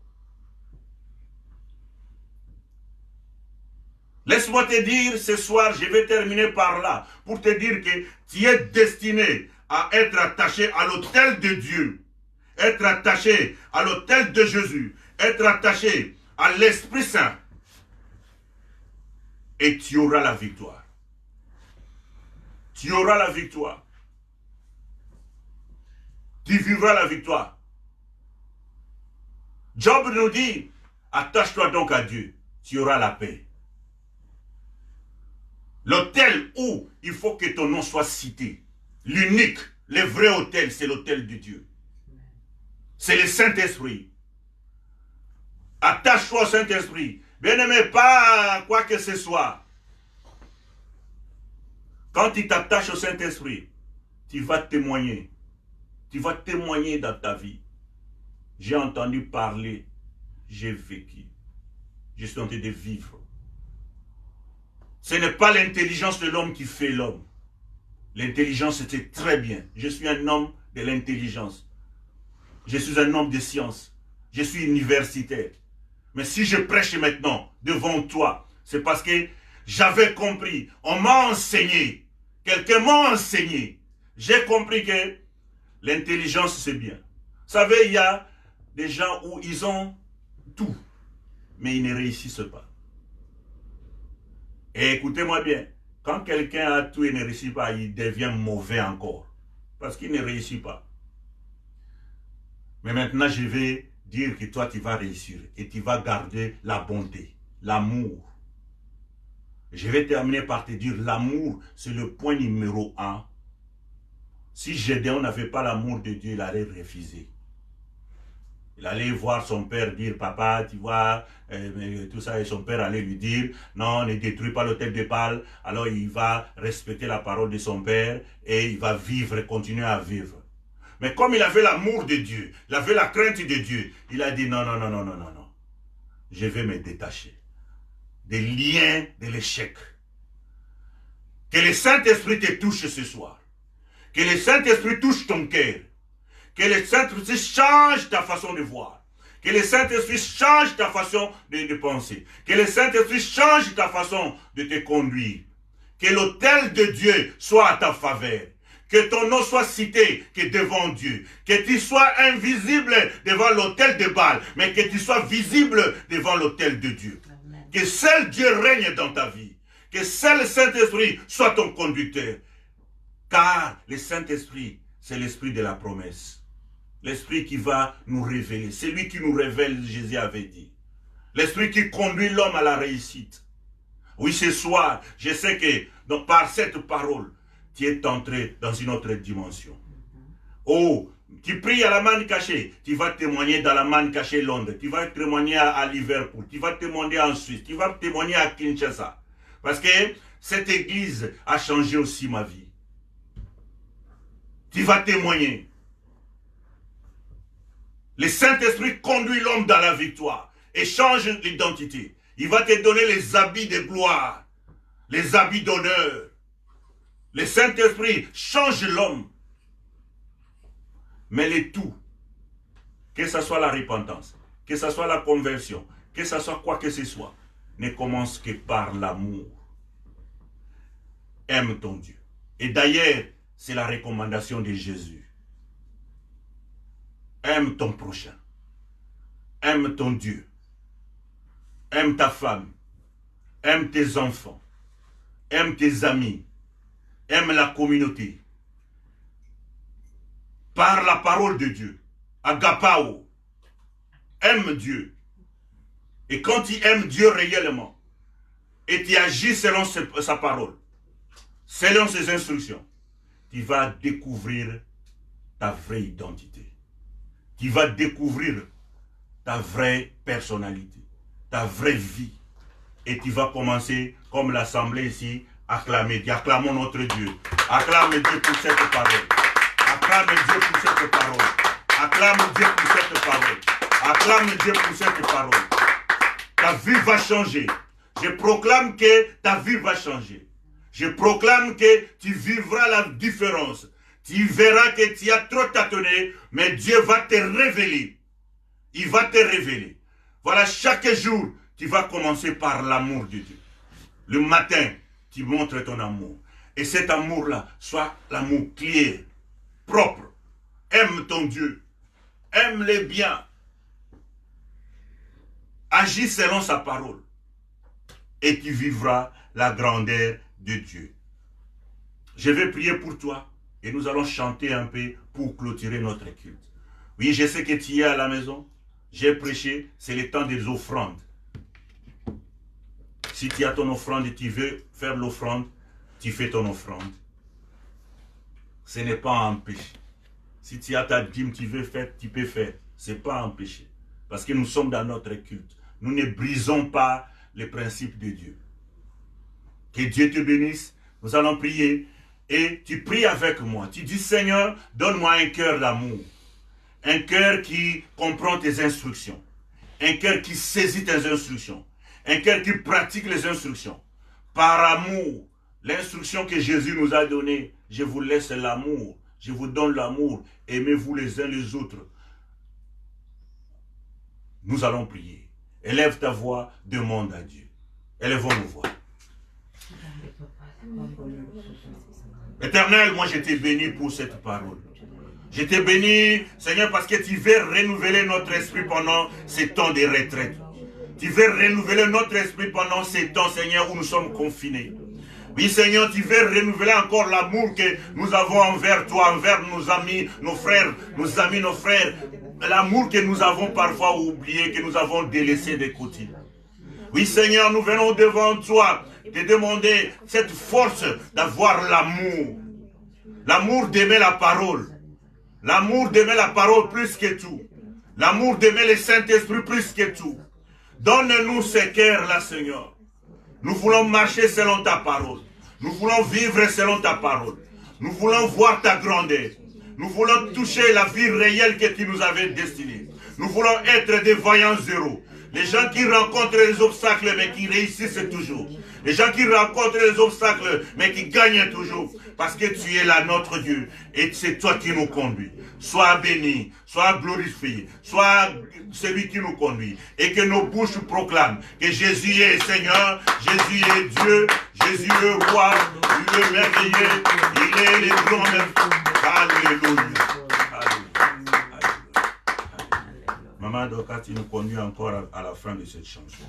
Laisse-moi te dire ce soir, je vais terminer par là, pour te dire que tu es destiné à être attaché à l'autel de Dieu, être attaché à l'autel de Jésus, être attaché à l'Esprit Saint, et tu auras la victoire. Tu auras la victoire. Tu vivras la victoire. Job nous dit, attache-toi donc à Dieu, tu auras la paix. L'autel où il faut que ton nom soit cité, l'unique, le vrai autel, c'est l'autel de Dieu. C'est le Saint-Esprit. Attache-toi au Saint-Esprit. Bien-aimé, pas quoi que ce soit. Quand tu t'attaches au Saint-Esprit, tu vas témoigner. Tu vas témoigner dans ta vie. J'ai entendu parler, j'ai vécu. Je suis en train de vivre. Ce n'est pas l'intelligence de l'homme qui fait l'homme. L'intelligence, c'était très bien. Je suis un homme de l'intelligence. Je suis un homme de science. Je suis universitaire. Mais si je prêche maintenant devant toi, c'est parce que j'avais compris. On m'a enseigné. Quelqu'un m'a enseigné. J'ai compris que l'intelligence, c'est bien. Vous savez, il y a des gens où ils ont tout, mais ils ne réussissent pas. Et écoutez-moi bien, quand quelqu'un a tout et ne réussit pas, il devient mauvais encore. Parce qu'il ne réussit pas. Mais maintenant, je vais dire que toi, tu vas réussir. Et tu vas garder la bonté, l'amour. Je vais terminer par te dire, l'amour, c'est le point numéro 1. Si Gédéon n'avait pas l'amour de Dieu, il allait refuser. Il allait voir son père dire, papa, tu vois, tout ça, et son père allait lui dire, non, ne détruis pas l'autel de Baal. Alors il va respecter la parole de son père et il va vivre, continuer à vivre. Mais comme il avait l'amour de Dieu, il avait la crainte de Dieu, il a dit, non, non, non, non, non, non, non. Je vais me détacher des liens de l'échec. Que le Saint-Esprit te touche ce soir. Que le Saint-Esprit touche ton cœur. Que le Saint-Esprit change ta façon de voir. Que le Saint-Esprit change ta façon de penser. Que le Saint-Esprit change ta façon de te conduire. Que l'autel de Dieu soit à ta faveur. Que ton nom soit cité que devant Dieu. Que tu sois invisible devant l'autel de Baal, mais que tu sois visible devant l'autel de Dieu. Amen. Que seul Dieu règne dans ta vie. Que seul le Saint-Esprit soit ton conducteur. Car le Saint-Esprit, c'est l'esprit de la promesse. L'esprit qui va nous révéler. C'est lui qui nous révèle, Jésus avait dit. L'esprit qui conduit l'homme à la réussite. Oui, ce soir, je sais que donc, par cette parole, tu es entré dans une autre dimension. Oh, tu pries à la manne cachée, tu vas témoigner dans la manne cachée Londres, tu vas témoigner à Liverpool, tu vas témoigner en Suisse, tu vas témoigner à Kinshasa. Parce que cette église a changé aussi ma vie. Tu vas témoigner. Le Saint-Esprit conduit l'homme dans la victoire et change l'identité. Il va te donner les habits de gloire, les habits d'honneur. Le Saint-Esprit change l'homme. Mais le tout, que ce soit la repentance, que ce soit la conversion, que ce soit quoi que ce soit, ne commence que par l'amour. Aime ton Dieu. Et d'ailleurs, c'est la recommandation de Jésus. Aime ton prochain. Aime ton Dieu. Aime ta femme. Aime tes enfants. Aime tes amis. Aime la communauté. Par la parole de Dieu. Agapao. Aime Dieu. Et quand tu aimes Dieu réellement, et tu agis selon sa parole, selon ses instructions, tu vas découvrir ta vraie identité. Tu vas découvrir ta vraie personnalité, ta vraie vie. Et tu vas commencer, comme l'assemblée ici, à acclamer. Acclamons notre Dieu. Acclame Dieu pour cette parole. Acclame Dieu pour cette parole. Acclame Dieu pour cette parole. Acclame Dieu pour cette parole. Ta vie va changer. Je proclame que ta vie va changer. Je proclame que tu vivras la différence. Tu verras que tu as trop tâtonné, mais Dieu va te révéler. Il va te révéler. Voilà, chaque jour, tu vas commencer par l'amour de Dieu. Le matin, tu montres ton amour. Et cet amour-là, soit l'amour clair, propre. Aime ton Dieu. Aime-le bien. Agis selon sa parole. Et tu vivras la grandeur de Dieu. Je vais prier pour toi. Et nous allons chanter un peu pour clôturer notre culte. Oui, je sais que tu es à la maison. J'ai prêché, c'est le temps des offrandes. Si tu as ton offrande et tu veux faire l'offrande, tu fais ton offrande. Ce n'est pas un péché. Si tu as ta dîme, tu veux faire, tu peux faire. Ce n'est pas un péché. Parce que nous sommes dans notre culte. Nous ne brisons pas les principes de Dieu. Que Dieu te bénisse. Nous allons prier. Et tu pries avec moi. Tu dis, Seigneur, donne-moi un cœur d'amour. Un cœur qui comprend tes instructions. Un cœur qui saisit tes instructions. Un cœur qui pratique les instructions. Par amour, l'instruction que Jésus nous a donnée, je vous laisse l'amour. Je vous donne l'amour. Aimez-vous les uns les autres. Nous allons prier. Élève ta voix, demande à Dieu. Élevons nos voix. Éternel, moi je t'ai béni pour cette parole. Je t'ai béni, Seigneur, parce que tu veux renouveler notre esprit pendant ces temps de retraite. Tu veux renouveler notre esprit pendant ces temps, Seigneur, où nous sommes confinés. Oui, Seigneur, tu veux renouveler encore l'amour que nous avons envers toi, envers nos amis, nos frères, nos amis, nos frères. L'amour que nous avons parfois oublié, que nous avons délaissé de côté. Oui, Seigneur, nous venons devant toi de demander cette force d'avoir l'amour. L'amour d'aimer la parole. L'amour d'aimer la parole plus que tout. L'amour d'aimer le Saint-Esprit plus que tout. Donne-nous ce cœur-là, Seigneur. Nous voulons marcher selon ta parole. Nous voulons vivre selon ta parole. Nous voulons voir ta grandeur. Nous voulons toucher la vie réelle que tu nous avais destinée. Nous voulons être des vaillants héros. Les gens qui rencontrent les obstacles mais qui réussissent toujours. Les gens qui rencontrent les obstacles mais qui gagnent toujours. Parce que tu es là notre Dieu et c'est toi qui nous conduis. Sois béni, sois glorifié, sois celui qui nous conduit. Et que nos bouches proclament que Jésus est Seigneur, Jésus est Dieu, Jésus est roi, il est merveilleux, il est le grand merveilleux. Alléluia. Maman Doka, tu nous conduis encore à la fin de cette chanson.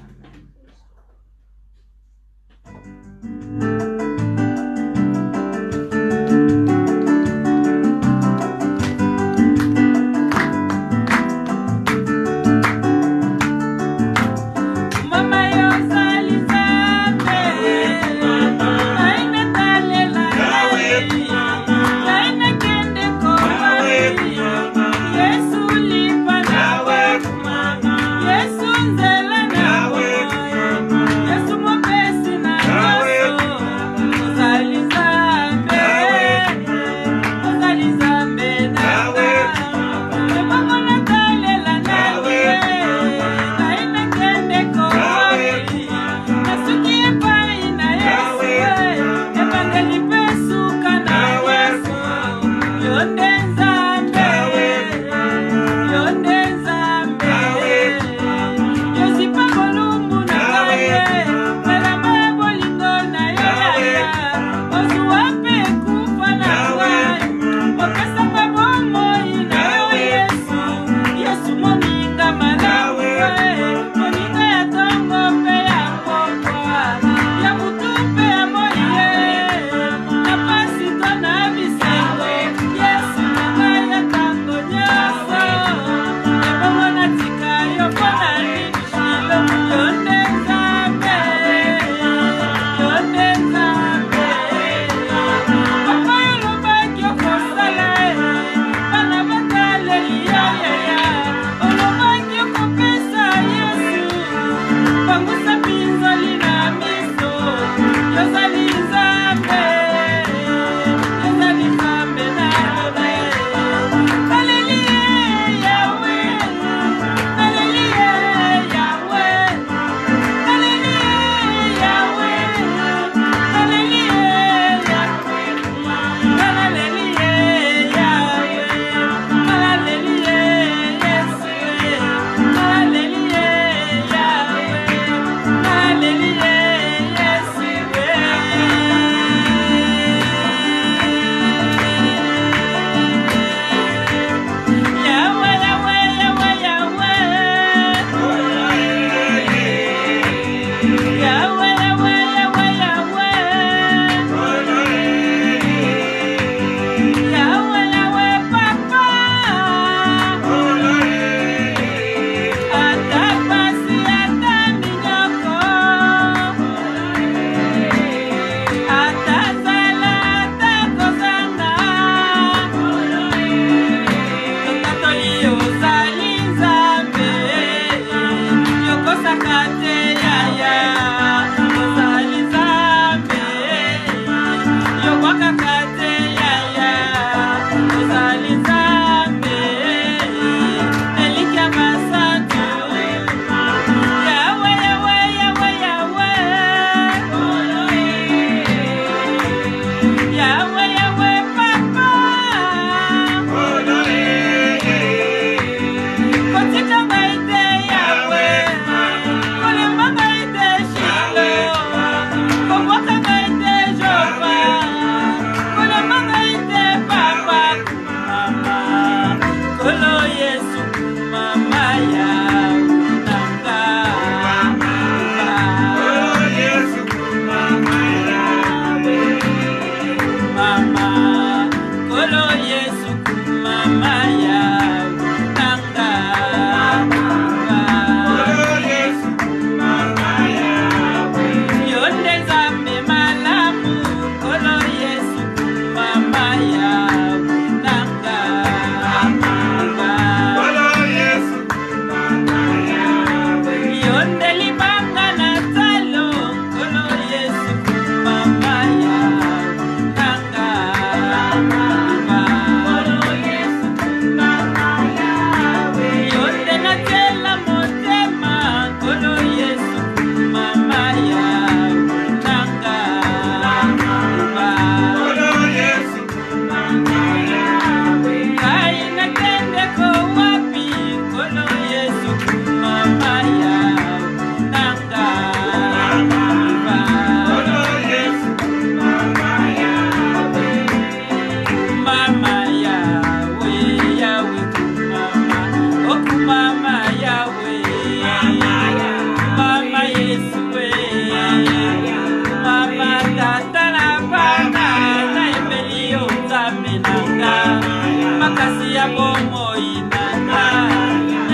makasi ya bomoi nanga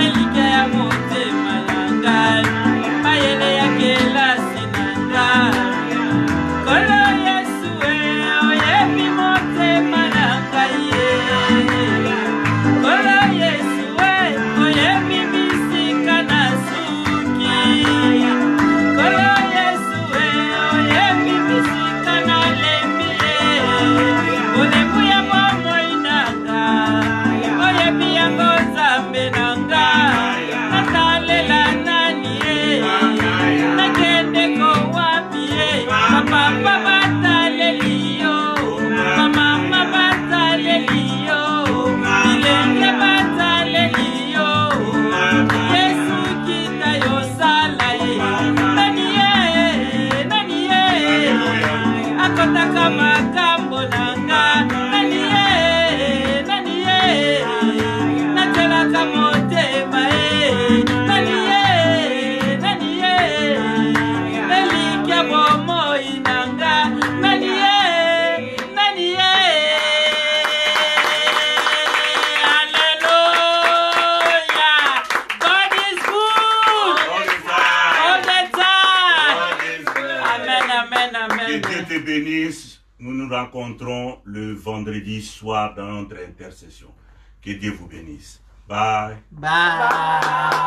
elike ya motema nanga mayele ya kelasi nanga kolo Yesu oyebi motema nanga ye kolo Yesu oyebi bisika na suki kolo Yesu oyebi bisika na lembi olemu ya bomoi nanga oyebi yango Nzambe nanga natalela nani nakende ko wapi papa bataleliyo mama bataleliyo bilenge bataleliyo Yesu kita yosala nani akotaka makambo nanga nani natelaka motema nani elike bomoi nanga nani Hallelujah. God is good all the time. Amen. Que Dieu te bénisse. Nous nous rencontrons le vendredi soir dans notre intercession. Que Dieu vous bénisse. Bye. Bye.